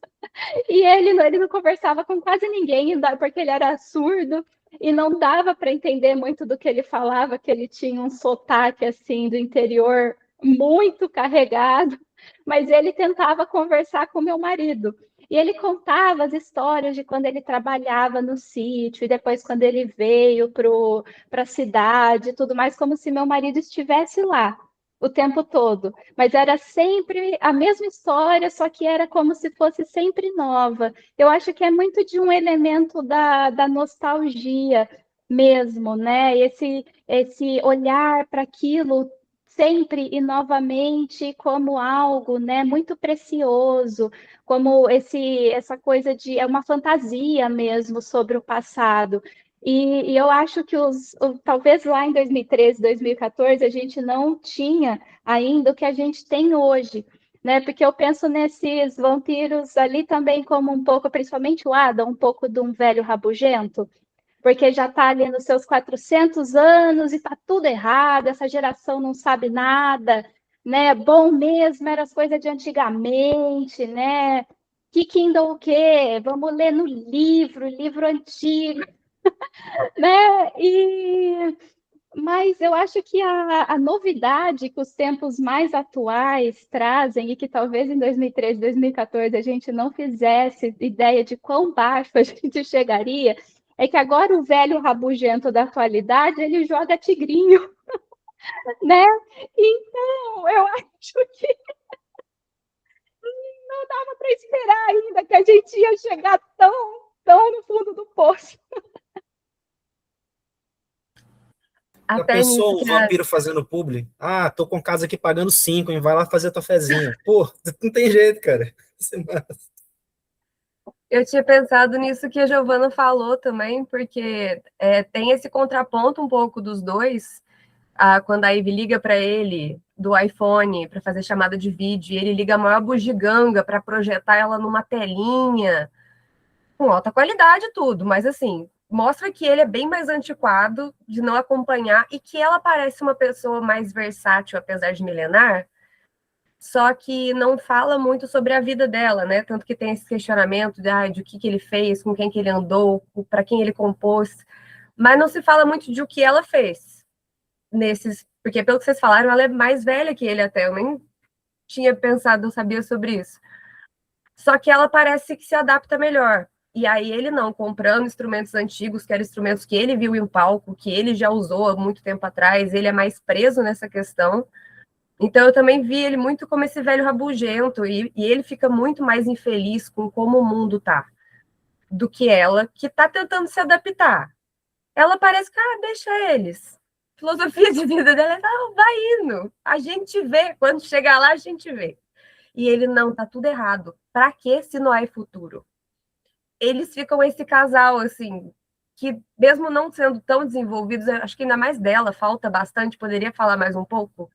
e ele não conversava com quase ninguém, porque ele era surdo, e não dava para entender muito do que ele falava, que ele tinha um sotaque assim do interior muito carregado, mas ele tentava conversar com meu marido. E ele contava as histórias de quando ele trabalhava no sítio, e depois quando ele veio para a cidade e tudo mais, como se meu marido estivesse lá o tempo todo. Mas era sempre a mesma história, só que era como se fosse sempre nova. Eu acho que é muito de um elemento da nostalgia mesmo, né? Esse olhar para aquilo sempre e novamente como algo, né, muito precioso, como essa coisa de é uma fantasia mesmo sobre o passado. E eu acho que talvez lá em 2013, 2014, a gente não tinha ainda o que a gente tem hoje, né? Porque eu penso nesses vampiros ali também como um pouco, principalmente o Adam, um pouco de um velho rabugento, porque já está ali nos seus 400 anos e está tudo errado, essa geração não sabe nada, né? Bom mesmo eram as coisas de antigamente, né? Que Kindle o quê? Vamos ler no livro antigo, né? Mas eu acho que a novidade que os tempos mais atuais trazem, e que talvez em 2013, 2014 a gente não fizesse ideia de quão baixo a gente chegaria, é que agora o velho rabugento da atualidade, ele joga tigrinho, né? Então, eu acho que não dava para esperar ainda que a gente ia chegar tão no fundo do poço. Já Até pensou nisso um que a vampiro fazendo publi? Ah, tô com casa aqui pagando 5, hein? Vai lá fazer tua fezinha. Pô, não tem jeito, cara. Eu tinha pensado nisso que a Giovana falou também, porque tem esse contraponto um pouco dos dois. Quando a Ivy liga para ele do iPhone para fazer chamada de vídeo, e ele liga a maior bugiganga para projetar ela numa telinha, com alta qualidade e tudo, mas assim, mostra que ele é bem mais antiquado, de não acompanhar, e que ela parece uma pessoa mais versátil, apesar de milenar, só que não fala muito sobre a vida dela, né? Tanto que tem esse questionamento de o que ele fez, com quem que ele andou, para quem ele compôs, mas não se fala muito de o que ela fez nesses, porque pelo que vocês falaram, ela é mais velha que ele até, eu nem tinha pensado, não sabia sobre isso. Só que ela parece que se adapta melhor. E aí ele não, comprando instrumentos antigos, que eram instrumentos que ele viu em palco, que ele já usou há muito tempo atrás, ele é mais preso nessa questão. Então eu também vi ele muito como esse velho rabugento, e ele fica muito mais infeliz com como o mundo tá, do que ela, que tá tentando se adaptar. Ela parece que, deixa eles. A filosofia de vida dela é, não, vai indo. A gente vê, quando chegar lá, a gente vê. E ele, não, tá tudo errado. Pra que se não há futuro? Eles ficam esse casal, assim, que mesmo não sendo tão desenvolvidos, acho que ainda mais dela, falta bastante, poderia falar mais um pouco?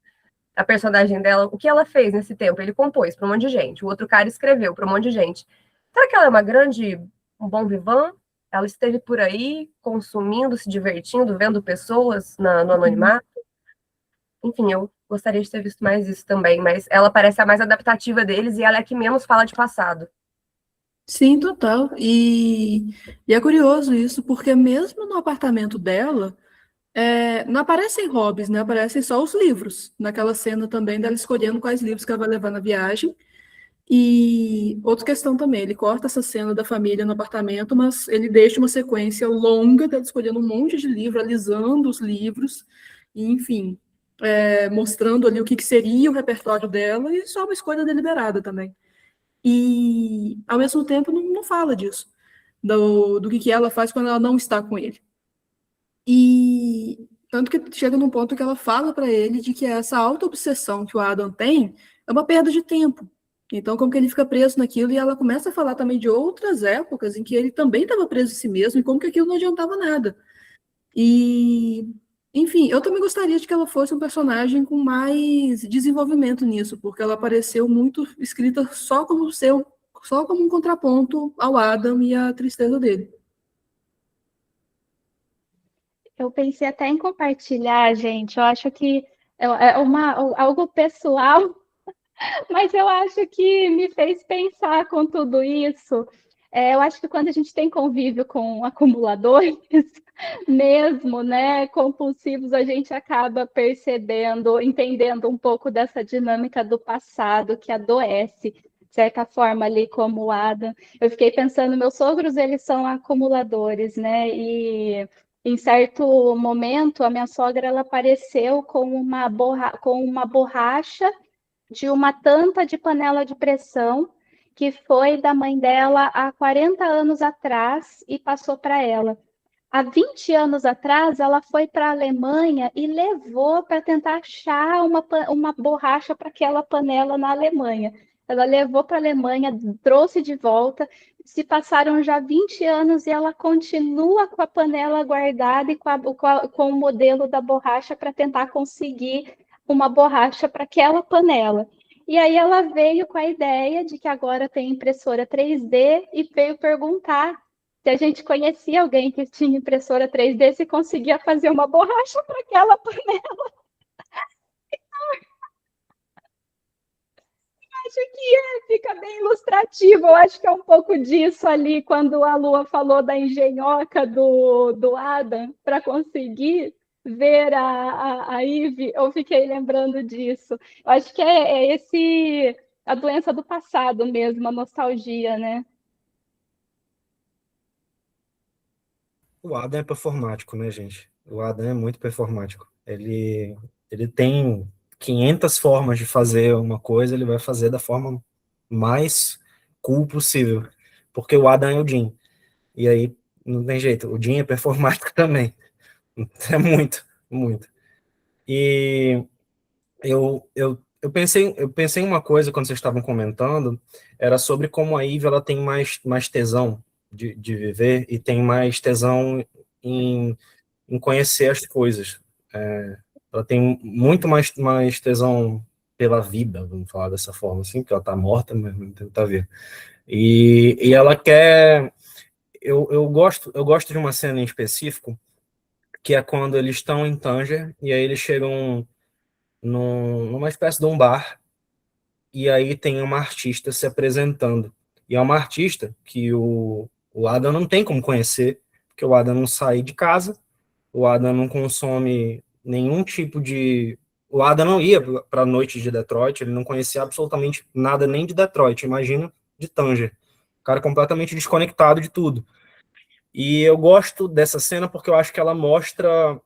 A personagem dela, o que ela fez nesse tempo? Ele compôs para um monte de gente, o outro cara escreveu para um monte de gente. Será que ela é um bom vivant? Ela esteve por aí, consumindo, se divertindo, vendo pessoas no anonimato? Enfim, eu gostaria de ter visto mais isso também, mas ela parece a mais adaptativa deles e ela é a que menos fala de passado. Sim, total. E é curioso isso, porque mesmo no apartamento dela, não aparecem hobbies, né? Aparecem só os livros. Naquela cena também dela escolhendo quais livros que ela vai levar na viagem. E outra questão também, ele corta essa cena da família no apartamento, mas ele deixa uma sequência longa dela escolhendo um monte de livro, alisando os livros, e, enfim, mostrando ali o que seria o repertório dela, e só uma escolha deliberada também. E, ao mesmo tempo, não fala disso, do que ela faz quando ela não está com ele. E tanto que chega num ponto que ela fala para ele de que essa auto-obsessão que o Adam tem é uma perda de tempo. Então, como que ele fica preso naquilo, e ela começa a falar também de outras épocas em que ele também estava preso em si mesmo, e como que aquilo não adiantava nada. E, enfim, eu também gostaria de que ela fosse um personagem com mais desenvolvimento nisso, porque ela pareceu muito escrita só como um contraponto ao Adam e à tristeza dele. Eu pensei até em compartilhar, gente. Eu acho que algo pessoal, mas eu acho que me fez pensar com tudo isso. Eu acho que quando a gente tem convívio com acumuladores, mesmo, né, compulsivos, a gente acaba percebendo, entendendo um pouco dessa dinâmica do passado que adoece, de certa forma, ali como o Adam. Eu fiquei pensando, meus sogros, eles são acumuladores, né, e em certo momento, a minha sogra, ela apareceu com uma borracha de uma tampa de panela de pressão que foi da mãe dela há 40 anos atrás e passou para ela. há 20 anos atrás, ela foi para a Alemanha e levou para tentar achar uma borracha para aquela panela na Alemanha. Ela levou para a Alemanha, trouxe de volta. Se passaram já 20 anos e ela continua com a panela guardada e com o modelo da borracha para tentar conseguir uma borracha para aquela panela. E aí ela veio com a ideia de que agora tem impressora 3D e veio perguntar se a gente conhecia alguém que tinha impressora 3D, se conseguia fazer uma borracha para aquela panela. Acho que fica bem ilustrativo. Eu acho que é um pouco disso ali, quando a Lua falou da engenhoca do Adam, para conseguir ver a Eve, eu fiquei lembrando disso. Eu acho que é a doença do passado mesmo, a nostalgia, né? O Adam é performático, né, gente? O Adam é muito performático. Ele tem 500 formas de fazer uma coisa, ele vai fazer da forma mais cool possível. Porque o Adam é o Jim. E aí, não tem jeito, o Jim é performático também. É muito, muito. E eu pensei em uma coisa quando vocês estavam comentando, era sobre como a Eve ela tem mais tesão de viver e tem mais tesão em conhecer as coisas. Ela tem muito mais tesão pela vida, vamos falar dessa forma, assim, porque ela está morta, mas não tenta ver. E ela quer. Eu gosto de uma cena em específico, que é quando eles estão em Tanger, e aí eles chegam numa espécie de um bar, e aí tem uma artista se apresentando. E é uma artista que o Adam não tem como conhecer, porque o Adam não sai de casa, o Adam não consome nenhum tipo de. O Adam não ia para a noite de Detroit, ele não conhecia absolutamente nada nem de Detroit, imagina de Tanger. O cara completamente desconectado de tudo. E eu gosto dessa cena porque eu acho que ela mostra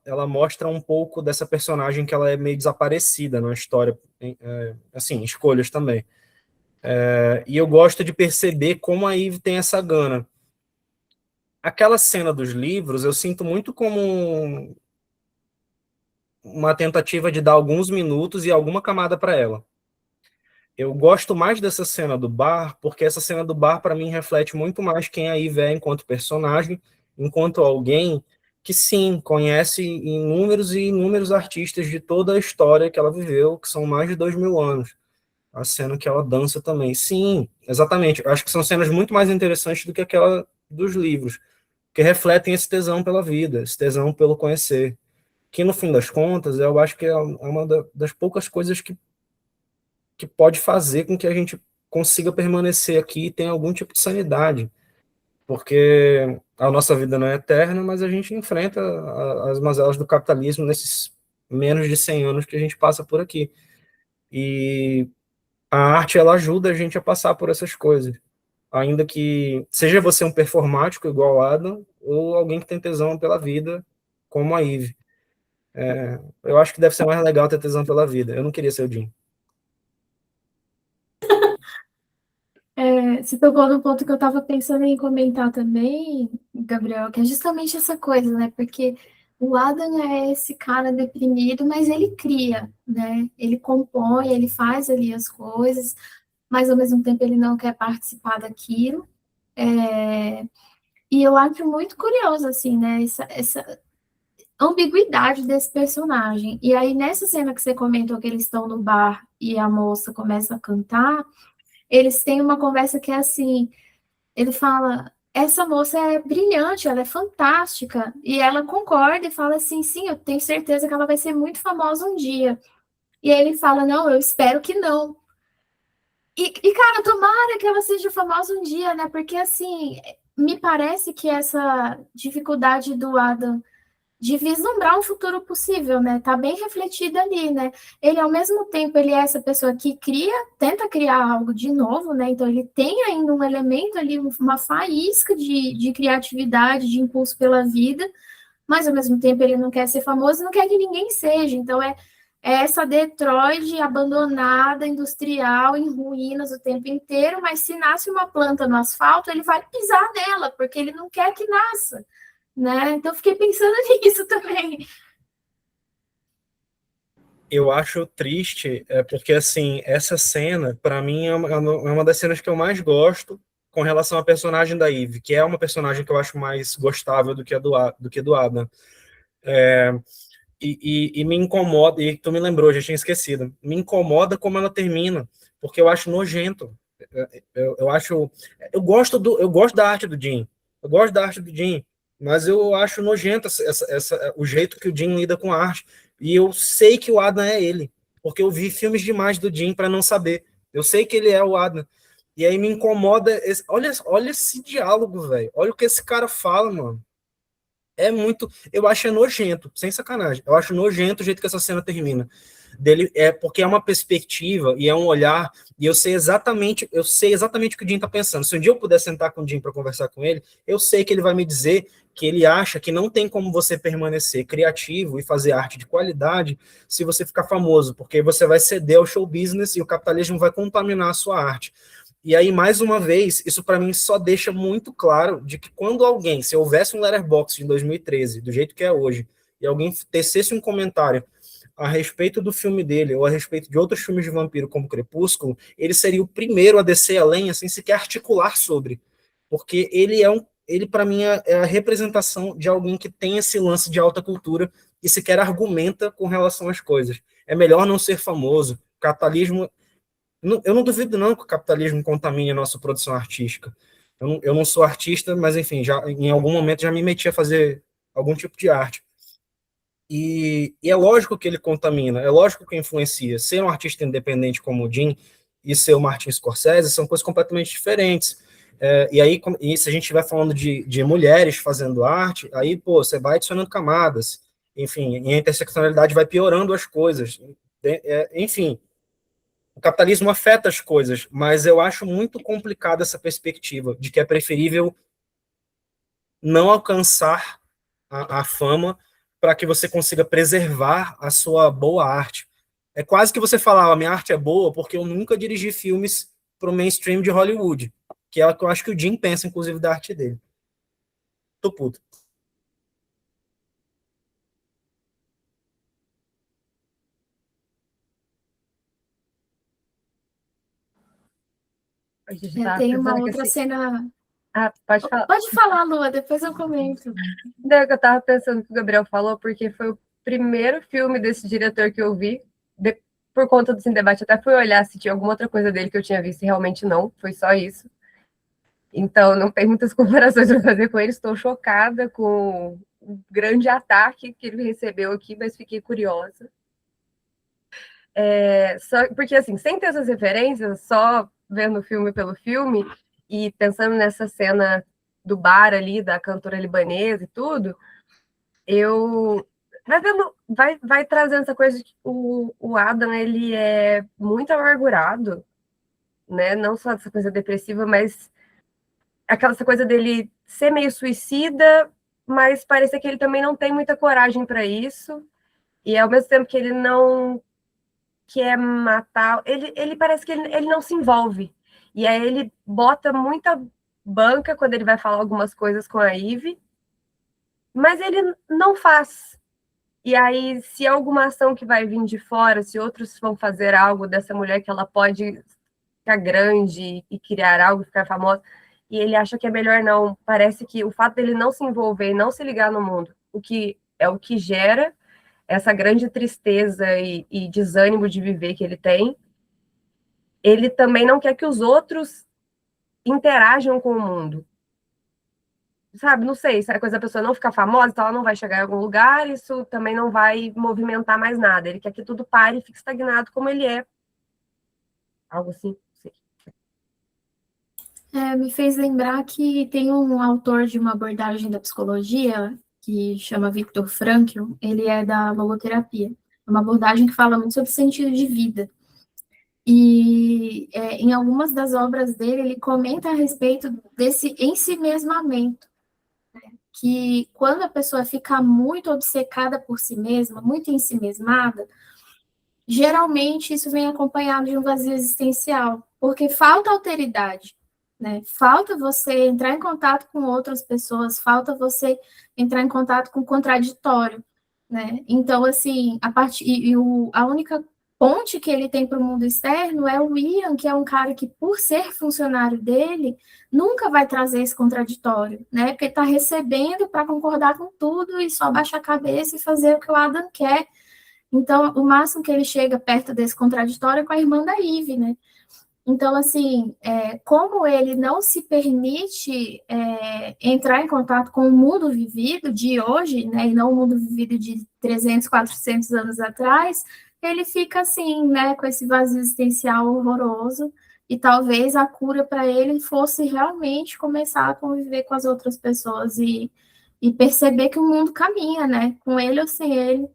um pouco dessa personagem que ela é meio desaparecida na história, assim, escolhas também. E eu gosto de perceber como a Eve tem essa gana. Aquela cena dos livros eu sinto muito como uma tentativa de dar alguns minutos e alguma camada para ela. Eu gosto mais dessa cena do bar, porque essa cena do bar, para mim, reflete muito mais quem a Eve é enquanto personagem, enquanto alguém que, sim, conhece inúmeros e inúmeros artistas de toda a história que ela viveu, que são mais de 2000 anos. A cena que ela dança também. Sim, exatamente. Eu acho que são cenas muito mais interessantes do que aquela dos livros, que refletem esse tesão pela vida, esse tesão pelo conhecer. Que, no fim das contas, eu acho que é uma das poucas coisas que pode fazer com que a gente consiga permanecer aqui e tenha algum tipo de sanidade, porque a nossa vida não é eterna, mas a gente enfrenta as mazelas do capitalismo nesses menos de 100 anos que a gente passa por aqui. E a arte, ela ajuda a gente a passar por essas coisas, ainda que seja você um performático igual Adam, ou alguém que tem tesão pela vida, como a Eve. Eu acho que deve ser mais legal ter tesão pela vida. Eu não queria ser o Jim. Você tocou no ponto que eu estava pensando em comentar também, Gabriel, que é justamente essa coisa, né? Porque o Adam é esse cara deprimido, mas ele cria, né? Ele compõe, ele faz ali as coisas, mas ao mesmo tempo ele não quer participar daquilo. É, E eu acho muito curioso, assim, né? Essa ambiguidade desse personagem. E aí, nessa cena que você comentou que eles estão no bar e a moça começa a cantar, eles têm uma conversa que é assim, ele fala, essa moça é brilhante, ela é fantástica, e ela concorda e fala assim, sim, eu tenho certeza que ela vai ser muito famosa um dia. E aí ele fala, não, eu espero que não. Cara, tomara que ela seja famosa um dia, né? Porque, assim, me parece que essa dificuldade do Adam de vislumbrar um futuro possível, né? Tá bem refletido ali, né? Ele, ao mesmo tempo, ele é essa pessoa que cria, tenta criar algo de novo, né? Então, ele tem ainda um elemento ali, uma faísca de criatividade, de impulso pela vida, mas, ao mesmo tempo, ele não quer ser famoso, não quer que ninguém seja. Então, é essa Detroit abandonada, industrial, em ruínas o tempo inteiro, mas se nasce uma planta no asfalto, ele vai pisar nela, porque ele não quer que nasça. né? Então, fiquei pensando nisso também. Eu acho triste, porque, assim, essa cena, para mim, é uma das cenas que eu mais gosto com relação à personagem da Eve, que é uma personagem que eu acho mais gostável do que do Adam. E me incomoda, e tu me lembrou, já tinha esquecido, me incomoda como ela termina, porque eu acho nojento. Eu gosto da arte do Jim, mas eu acho nojento o jeito que o Jim lida com a arte. E eu sei que o Adam é ele, porque eu vi filmes demais do Jim para não saber. Eu sei que ele é o Adam. E aí me incomoda. Olha esse diálogo, velho. Olha o que esse cara fala, mano. É muito. Eu acho nojento, sem sacanagem. Eu acho nojento o jeito que essa cena termina. Dele, porque é uma perspectiva e é um olhar, e eu sei exatamente o que o Jim está pensando. Se um dia eu puder sentar com o Jim para conversar com ele, eu sei que ele vai me dizer que ele acha que não tem como você permanecer criativo e fazer arte de qualidade se você ficar famoso, porque você vai ceder ao show business e o capitalismo vai contaminar a sua arte. E aí, mais uma vez, isso para mim só deixa muito claro de que quando alguém, se houvesse um Letterboxd em 2013, do jeito que é hoje, e alguém tecesse um comentário a respeito do filme dele, ou a respeito de outros filmes de vampiro como Crepúsculo, ele seria o primeiro a descer a lenha sem sequer articular sobre. Porque ele para mim é a representação de alguém que tem esse lance de alta cultura e sequer argumenta com relação às coisas. É melhor não ser famoso. O capitalismo eu não duvido não que o capitalismo contamine a nossa produção artística. Eu não sou artista, mas enfim, já em algum momento já me meti a fazer algum tipo de arte. E é lógico que ele contamina, é lógico que influencia. Ser um artista independente como o Jim e ser o Martin Scorsese são coisas completamente diferentes. E aí, se a gente estiver falando de mulheres fazendo arte, aí, pô, você vai adicionando camadas, enfim, e a interseccionalidade vai piorando as coisas. Enfim, o capitalismo afeta as coisas, mas eu acho muito complicada essa perspectiva de que é preferível não alcançar a fama para que você consiga preservar a sua boa arte. É quase que você falar, a minha arte é boa porque eu nunca dirigi filmes para o mainstream de Hollywood, que é o que eu acho que o Jim pensa, inclusive, da arte dele. Tô puto. A gente Eu tava tenho uma pensando que outra assim. cena. Ah, pode falar. Pode falar, Lua, depois eu comento. Não, é que eu tava pensando que o Gabriel falou, porque foi o primeiro filme desse diretor que eu vi. Por conta do Cine Debate, até fui olhar se tinha alguma outra coisa dele que eu tinha visto e realmente não, foi só isso. Então, não tem muitas comparações para fazer com ele. Estou chocada com o grande ataque que ele recebeu aqui, mas fiquei curiosa. Porque, assim, sem ter essas referências, só vendo o filme pelo filme e pensando nessa cena do bar ali, da cantora libanesa e tudo, eu vai trazendo essa coisa de que o Adam, ele é muito amargurado, né? Não só essa coisa depressiva, mas aquela coisa dele ser meio suicida, mas parece que ele também não tem muita coragem para isso. E ao mesmo tempo que ele não quer matar, ele parece que ele não se envolve. E aí ele bota muita banca quando ele vai falar algumas coisas com a Eve, mas ele não faz. E aí, se alguma ação que vai vir de fora, se outros vão fazer algo dessa mulher que ela pode ficar grande e criar algo, ficar famosa, e ele acha que é melhor não. Parece que o fato dele não se envolver e não se ligar no mundo, o que é o que gera essa grande tristeza e desânimo de viver que ele tem, ele também não quer que os outros interajam com o mundo. Sabe, não sei, se a coisa da pessoa não ficar famosa, então ela não vai chegar em algum lugar, isso também não vai movimentar mais nada. Ele quer que tudo pare e fique estagnado como ele é. Algo assim, não sei. Me fez lembrar que tem um autor de uma abordagem da psicologia que chama Viktor Frankl, ele é da logoterapia. É uma abordagem que fala muito sobre sentido de vida. E em algumas das obras dele, ele comenta a respeito desse ensimesmamento, né? Que quando a pessoa fica muito obcecada por si mesma, muito ensimesmada, geralmente isso vem acompanhado de um vazio existencial, porque falta alteridade. né? Falta você entrar em contato com outras pessoas, falta você entrar em contato com o contraditório, né? Então, assim, a única ponte que ele tem para o mundo externo é o Ian, que é um cara que, por ser funcionário dele, nunca vai trazer esse contraditório, né? Porque está recebendo para concordar com tudo e só baixar a cabeça e fazer o que o Adam quer. Então, o máximo que ele chega perto desse contraditório é com a irmã da Eve, né? Então, assim, como ele não se permite entrar em contato com o mundo vivido de hoje, né, e não o mundo vivido de 300, 400 anos atrás, ele fica assim, né, com esse vazio existencial horroroso, e talvez a cura para ele fosse realmente começar a conviver com as outras pessoas e perceber que o mundo caminha, né, com ele ou sem ele.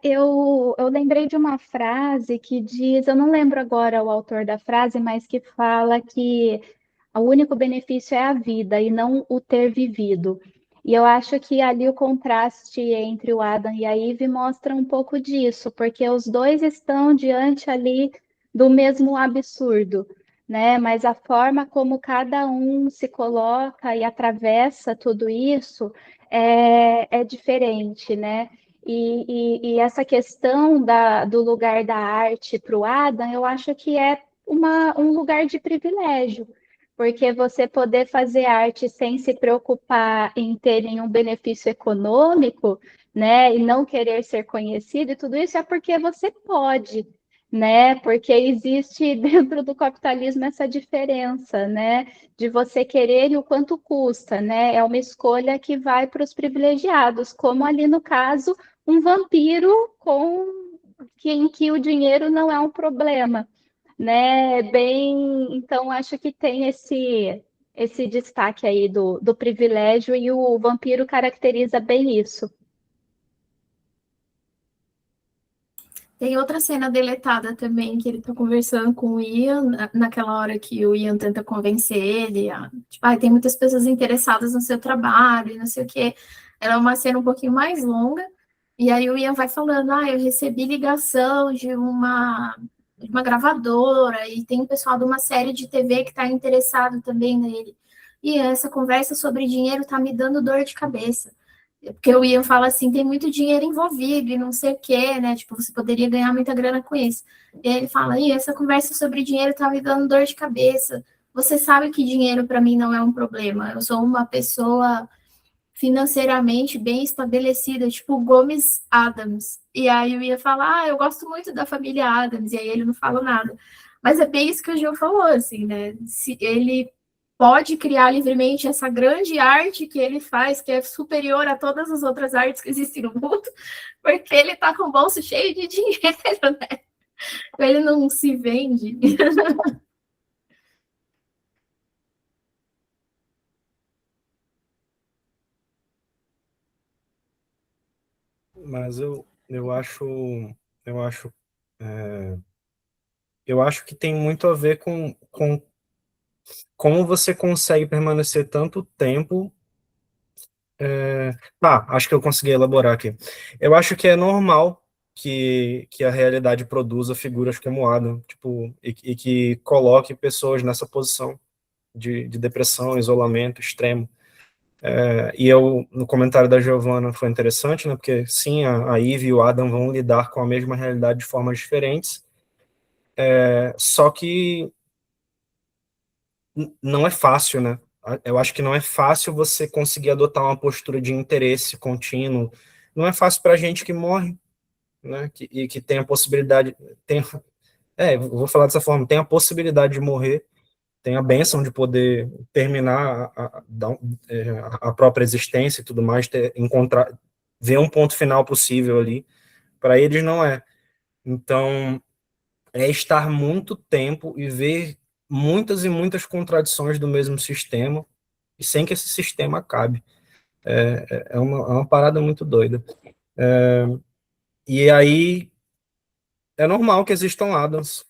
Eu lembrei de uma frase que diz, eu não lembro agora o autor da frase, mas que fala que o único benefício é a vida e não o ter vivido. E eu acho que ali o contraste entre o Adam e a Eve mostra um pouco disso, porque os dois estão diante ali do mesmo absurdo, né? Mas a forma como cada um se coloca e atravessa tudo isso é diferente, né? E essa questão do lugar da arte para o Adam, eu acho que é um lugar de privilégio, porque você poder fazer arte sem se preocupar em ter nenhum benefício econômico, né, e não querer ser conhecido, e tudo isso é porque você pode, né, porque existe dentro do capitalismo essa diferença, né, de você querer e o quanto custa, né, é uma escolha que vai para os privilegiados, como ali no caso, um vampiro em que o dinheiro não é um problema, né? Bem, então acho que tem esse destaque aí do privilégio e o vampiro caracteriza bem isso. Tem outra cena deletada também, que ele tá conversando com o Ian, naquela hora que o Ian tenta convencer ele, tipo, tem muitas pessoas interessadas no seu trabalho, e não sei o quê. Ela é uma cena um pouquinho mais longa, e aí o Ian vai falando, eu recebi ligação de uma gravadora, e tem um pessoal de uma série de TV que está interessado também nele. E essa conversa sobre dinheiro tá me dando dor de cabeça. Porque o Ian fala assim, tem muito dinheiro envolvido e não sei o quê, né? Tipo, você poderia ganhar muita grana com isso. E aí ele fala, essa conversa sobre dinheiro tá me dando dor de cabeça. Você sabe que dinheiro para mim não é um problema. Eu sou uma pessoa financeiramente bem estabelecida, tipo Gomes Adams. E aí o Ian fala, eu gosto muito da família Adams. E aí ele não fala nada. Mas é bem isso que o Gil falou, assim, né? Se ele pode criar livremente essa grande arte que ele faz, que é superior a todas as outras artes que existem no mundo, porque ele está com o bolso cheio de dinheiro, né? Ele não se vende. Mas eu acho, é, eu acho que tem muito a ver com como você consegue permanecer tanto tempo. Acho que eu consegui elaborar aqui. Eu acho que é normal que a realidade produza figuras como Adam, tipo, e que coloque pessoas nessa posição de depressão, isolamento extremo. No comentário da Giovanna foi interessante, né? Porque sim, a Eve e o Adam vão lidar com a mesma realidade de formas diferentes, só que não é fácil, né? Eu acho que não é fácil você conseguir adotar uma postura de interesse contínuo. Não é fácil para gente que morre, né? E que tem a possibilidade, vou falar dessa forma, tem a possibilidade de morrer, tem a bênção de poder terminar a própria existência e tudo mais, encontrar, ver um ponto final possível ali. Para eles não é. Então, é estar muito tempo e ver muitas e muitas contradições do mesmo sistema, e sem que esse sistema acabe. É uma parada muito doida. E aí, é normal que existam Adams.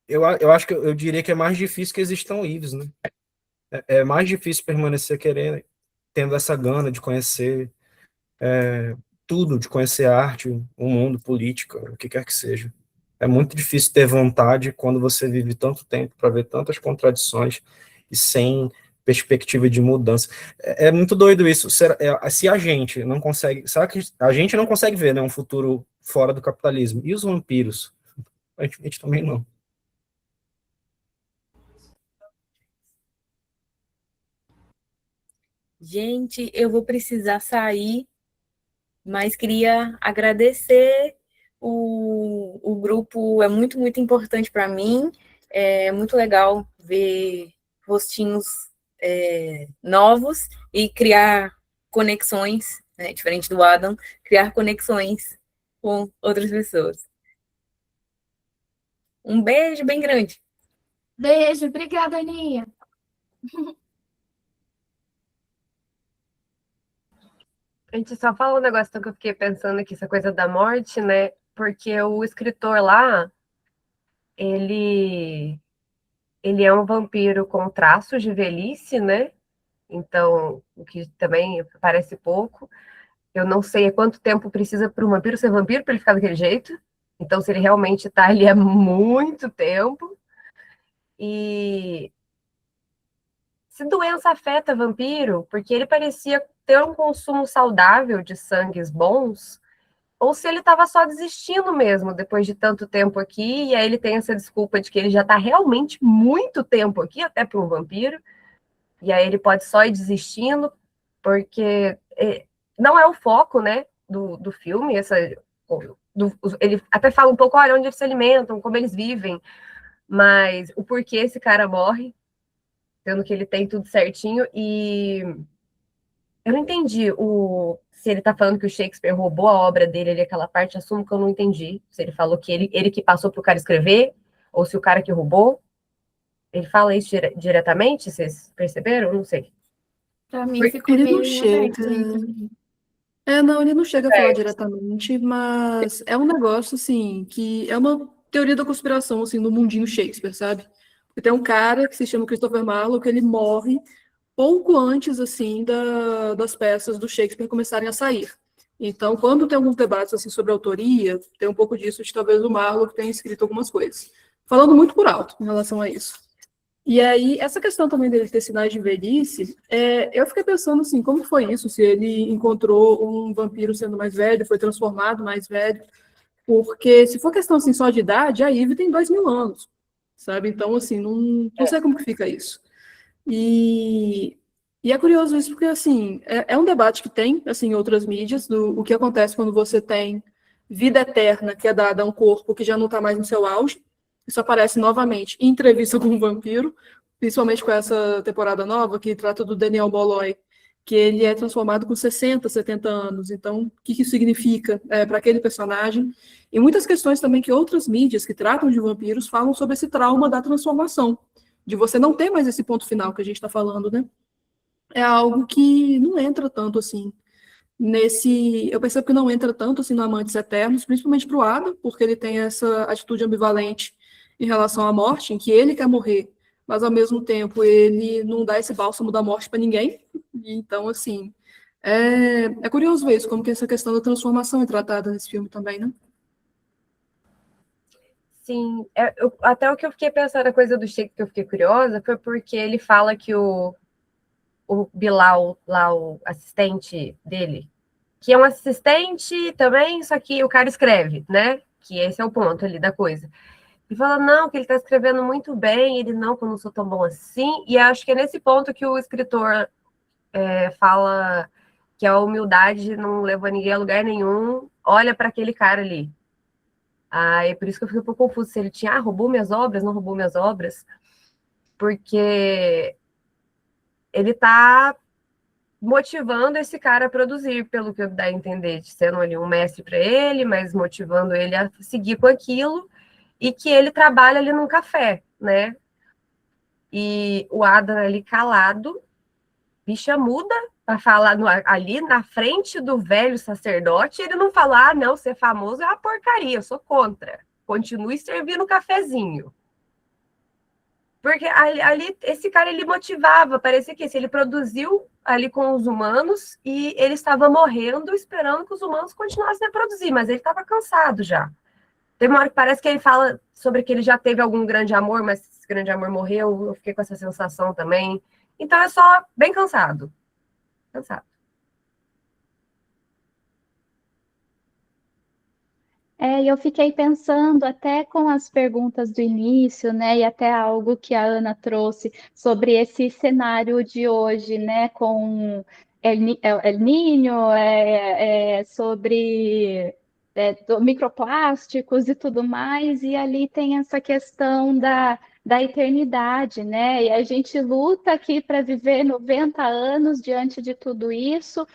Eu acho que eu diria que é mais difícil que existam Eves, né? É mais difícil permanecer querendo tendo essa gana de conhecer tudo, de conhecer a arte, o mundo, política, o que quer que seja. É muito difícil ter vontade quando você vive tanto tempo para ver tantas contradições e sem perspectiva de mudança. É muito doido isso. Se a gente não consegue, sabe que a gente não consegue ver, né, um futuro fora do capitalismo? E os vampiros? A gente também não. Gente, eu vou precisar sair, mas queria agradecer. O grupo é muito, muito importante para mim. É muito legal ver rostinhos novos e criar conexões, né, diferente do Adam, criar conexões com outras pessoas. Um beijo bem grande. Beijo, obrigada, Aninha. A gente só fala um negócio que eu fiquei pensando aqui, essa coisa da morte, né? Porque o escritor lá, ele é um vampiro com traços de velhice, né? Então, o que também parece pouco. Eu não sei quanto tempo precisa para um vampiro ser vampiro para ele ficar daquele jeito. Então, se ele realmente está ali há muito tempo. E se doença afeta vampiro, porque ele parecia ter um consumo saudável de sangues bons, ou se ele estava só desistindo mesmo depois de tanto tempo aqui, e aí ele tem essa desculpa de que ele já está realmente muito tempo aqui, até para um vampiro, e aí ele pode só ir desistindo, porque não é o foco, né, do filme, ele até fala um pouco, olha, onde eles se alimentam, como eles vivem, mas o porquê esse cara morre, sendo que ele tem tudo certinho, e eu não entendi se ele tá falando que o Shakespeare roubou a obra dele ali, aquela parte, assumo que eu não entendi. Se ele falou que ele que passou pro cara escrever, ou se o cara que roubou. Ele fala isso diretamente, vocês perceberam? Eu não sei. Para mim ficou Ele não meio em chega. aberto aí também. Não, ele não chega a falar diretamente, mas é um negócio, assim, que é uma teoria da conspiração, assim, no mundinho Shakespeare, sabe? Porque tem um cara que se chama Christopher Marlowe, que ele morre pouco antes, assim, das peças do Shakespeare começarem a sair. Então, quando tem alguns debates, assim, sobre autoria, tem um pouco disso de talvez o Marlowe que tenha escrito algumas coisas. Falando muito por alto em relação a isso. E aí, essa questão também dele ter sinais de velhice, eu fiquei pensando assim, como foi isso? Se ele encontrou um vampiro sendo mais velho, foi transformado mais velho, porque se for questão assim, só de idade, a Ivy tem 2.000 anos, sabe? Então, assim, não sei como que fica isso. E é curioso isso, porque assim, é um debate que tem assim, em outras mídias, o que acontece quando você tem vida eterna que é dada a um corpo que já não está mais no seu auge. Isso aparece novamente em Entrevista com um Vampiro, principalmente com essa temporada nova, que trata do Daniel Molloy, que ele é transformado com 60, 70 anos. Então, o que isso significa para aquele personagem? E muitas questões também que outras mídias que tratam de vampiros falam sobre esse trauma da transformação, de você não ter mais esse ponto final que a gente está falando, né? É algo que não entra tanto assim eu percebo que não entra tanto assim no Amantes Eternos, principalmente para o Adam, porque ele tem essa atitude ambivalente em relação à morte, em que ele quer morrer, mas ao mesmo tempo ele não dá esse bálsamo da morte para ninguém. Então, assim, é curioso ver isso, como que essa questão da transformação é tratada nesse filme também, né? Sim, até o que eu fiquei pensando, a coisa do Shakespeare que eu fiquei curiosa, foi porque ele fala que o Bilal, lá, o assistente dele, que é um assistente também, só que o cara escreve, né? Que esse é o ponto ali da coisa. E fala, não, que ele está escrevendo muito bem, ele não, que eu não sou tão bom assim. E acho que é nesse ponto que o escritor fala que a humildade não leva ninguém a lugar nenhum, olha para aquele cara ali. É por isso que eu fiquei um pouco confuso se ele tinha, roubou minhas obras, não roubou minhas obras, porque ele está motivando esse cara a produzir, pelo que dá a entender, sendo ali um mestre para ele, mas motivando ele a seguir com aquilo, e que ele trabalha ali num café, né? E o Adam ali calado, bicha muda, para falar ali na frente do velho sacerdote, ele não fala, não, ser famoso é uma porcaria, eu sou contra. Continue servindo um cafezinho. Porque ali esse cara, ele motivava, parecia que ele produziu ali com os humanos e ele estava morrendo esperando que os humanos continuassem a produzir, mas ele estava cansado já. Tem uma hora que parece que ele fala sobre que ele já teve algum grande amor, mas esse grande amor morreu, eu fiquei com essa sensação também. Então é só bem cansado. Cansado. E eu fiquei pensando até com as perguntas do início, né, e até algo que a Ana trouxe sobre esse cenário de hoje, né, com El Niño, sobre microplásticos e tudo mais, e ali tem essa questão da eternidade, né, e a gente luta aqui para viver 90 anos diante de tudo isso.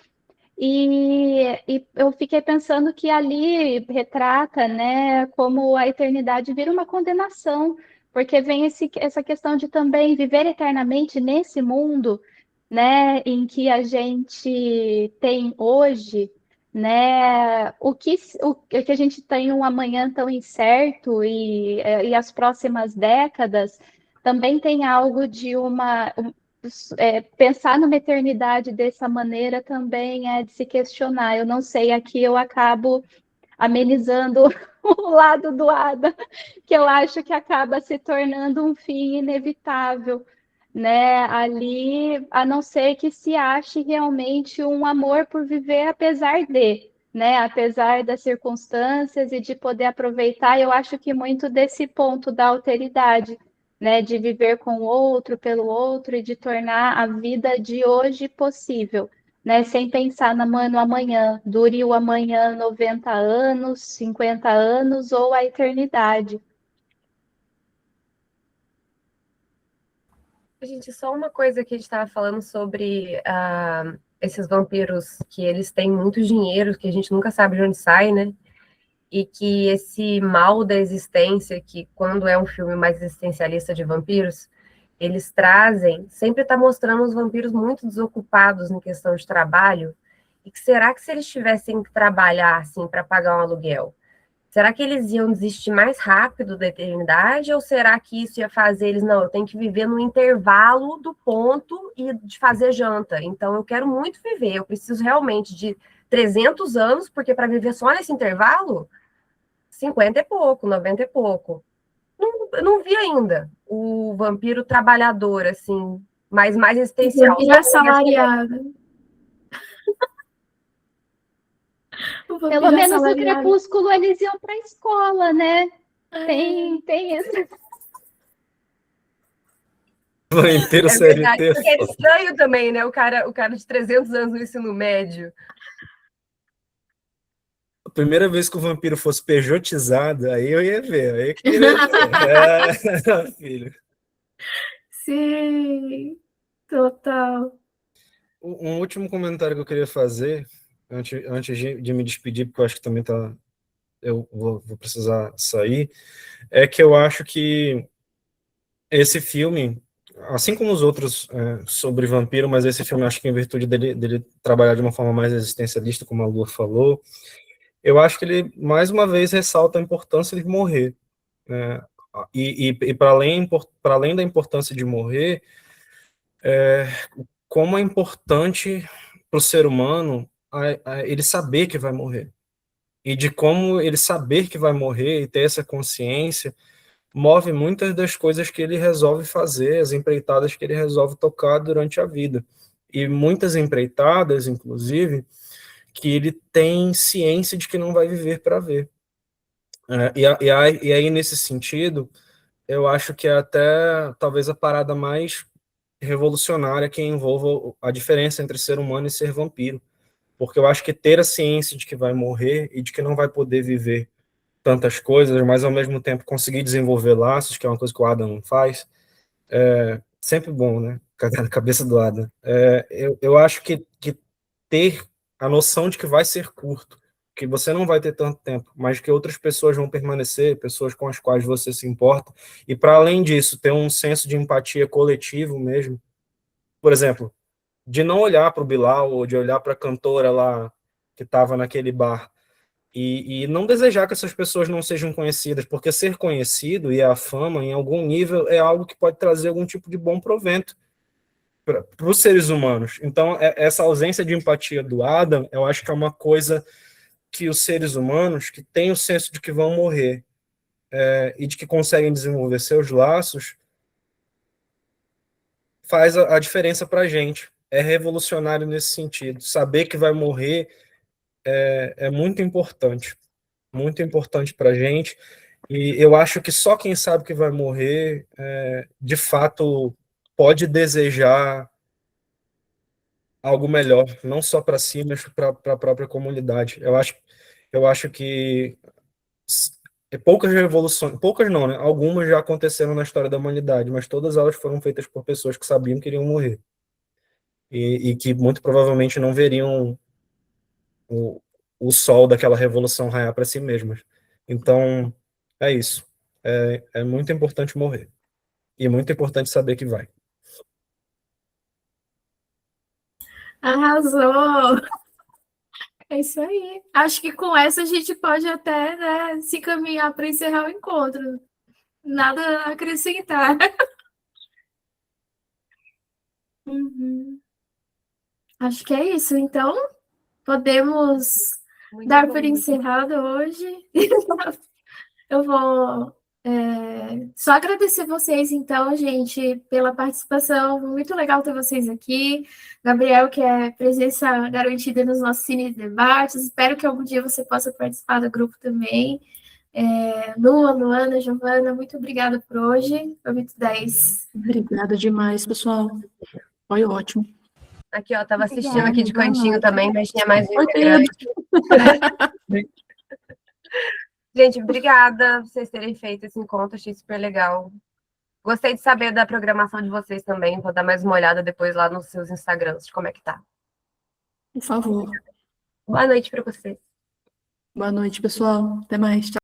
E eu fiquei pensando que ali retrata, né, como a eternidade vira uma condenação, porque vem essa questão de também viver eternamente nesse mundo, né, em que a gente tem hoje, né, o que a gente tem um amanhã tão incerto e as próximas décadas também tem algo de pensar numa eternidade dessa maneira também é de se questionar. Eu não sei, aqui eu acabo amenizando o lado do Ada, que eu acho que acaba se tornando um fim inevitável, né? Ali, a não ser que se ache realmente um amor por viver apesar de, né? Apesar das circunstâncias e de poder aproveitar, eu acho que muito desse ponto da alteridade, né? De viver com o outro, pelo outro e de tornar a vida de hoje possível, né? Sem pensar no amanhã, dure o amanhã 90 anos, 50 anos ou a eternidade. Gente, só uma coisa que a gente estava falando sobre esses vampiros, que eles têm muito dinheiro, que a gente nunca sabe de onde sai, né? E que esse mal da existência, que quando é um filme mais existencialista de vampiros, eles trazem, sempre está mostrando os vampiros muito desocupados em questão de trabalho. E que será que se eles tivessem que trabalhar assim para pagar um aluguel, será que eles iam desistir mais rápido da eternidade? Ou será que isso ia fazer eles, não, eu tenho que viver no intervalo do ponto e de fazer janta. Então, eu quero muito viver, eu preciso realmente de 300 anos, porque para viver só nesse intervalo, 50 é pouco, 90 é pouco. Não vi ainda o vampiro trabalhador, assim, mas mais existencial. Vampiro assalariado. Pelo menos no Crepúsculo eles iam para a escola, né? Tem isso. Vampiro verdade, CLT. porque é estranho também, né? O cara de 300 anos no ensino médio. A primeira vez que o vampiro fosse pejotizado, aí eu ia ver. Aí eu queria ver. Filho. Sim, total. Um último comentário que eu queria fazer, antes de me despedir, porque eu acho que também eu vou precisar sair, é que eu acho que esse filme, assim como os outros sobre vampiro, mas esse filme, acho que em virtude dele trabalhar de uma forma mais existencialista, como a Lua falou, eu acho que ele, mais uma vez, ressalta a importância de morrer. Né? E para além da importância de morrer, como é importante para o ser humano ele saber que vai morrer. E de como ele saber que vai morrer e ter essa consciência move muitas das coisas que ele resolve fazer, as empreitadas que ele resolve tocar durante a vida. E muitas empreitadas, inclusive, que ele tem ciência de que não vai viver para ver. E aí, nesse sentido, eu acho que é até talvez a parada mais revolucionária que envolva a diferença entre ser humano e ser vampiro. Porque eu acho que ter a ciência de que vai morrer e de que não vai poder viver tantas coisas, mas ao mesmo tempo conseguir desenvolver laços, que é uma coisa que o Adam não faz, é sempre bom, né? Cagar na cabeça do Adam. Eu acho que ter a noção de que vai ser curto, que você não vai ter tanto tempo, mas que outras pessoas vão permanecer, pessoas com as quais você se importa, e para além disso, ter um senso de empatia coletivo mesmo. Por exemplo, de não olhar para o Bilal ou de olhar para a cantora lá que estava naquele bar E não desejar que essas pessoas não sejam conhecidas, porque ser conhecido e a fama, em algum nível, é algo que pode trazer algum tipo de bom provento para os seres humanos. Então, essa ausência de empatia do Adam, eu acho que é uma coisa que os seres humanos que têm o senso de que vão morrer e de que conseguem desenvolver seus laços, faz a diferença para a gente. É revolucionário nesse sentido. Saber que vai morrer é muito importante para a gente. E eu acho que só quem sabe que vai morrer, de fato, pode desejar algo melhor, não só para si, mas para a própria comunidade. Eu acho que poucas revoluções, poucas não, né? Algumas já aconteceram na história da humanidade, mas todas elas foram feitas por pessoas que sabiam que iriam morrer e que muito provavelmente não veriam o, o sol daquela revolução raiar para si mesmas. Então, é isso. É muito importante morrer. E é muito importante saber que vai. Arrasou! É isso aí. Acho que com essa a gente pode até, né, se caminhar para encerrar o encontro. Nada a acrescentar. Uhum. Acho que é isso. Então, podemos Muito dar bom. por encerrado hoje. Eu vou só agradecer vocês, então, gente, pela participação. Muito legal ter vocês aqui. Gabriel, que é presença garantida nos nossos cine debates. Espero que algum dia você possa participar do grupo também. Lua, Luana, Giovana, muito obrigada por hoje. Foi muito 10. Obrigada demais, pessoal. Foi ótimo. Aqui, ó, tava assistindo aqui de cantinho também, mas tinha mais um Oi, Pedro. integrante. Gente, obrigada por vocês terem feito esse encontro, achei super legal. Gostei de saber da programação de vocês também, vou dar mais uma olhada depois lá nos seus Instagrams, de como é que tá. Por favor. Boa noite para vocês. Boa noite, pessoal. Até mais. Tchau.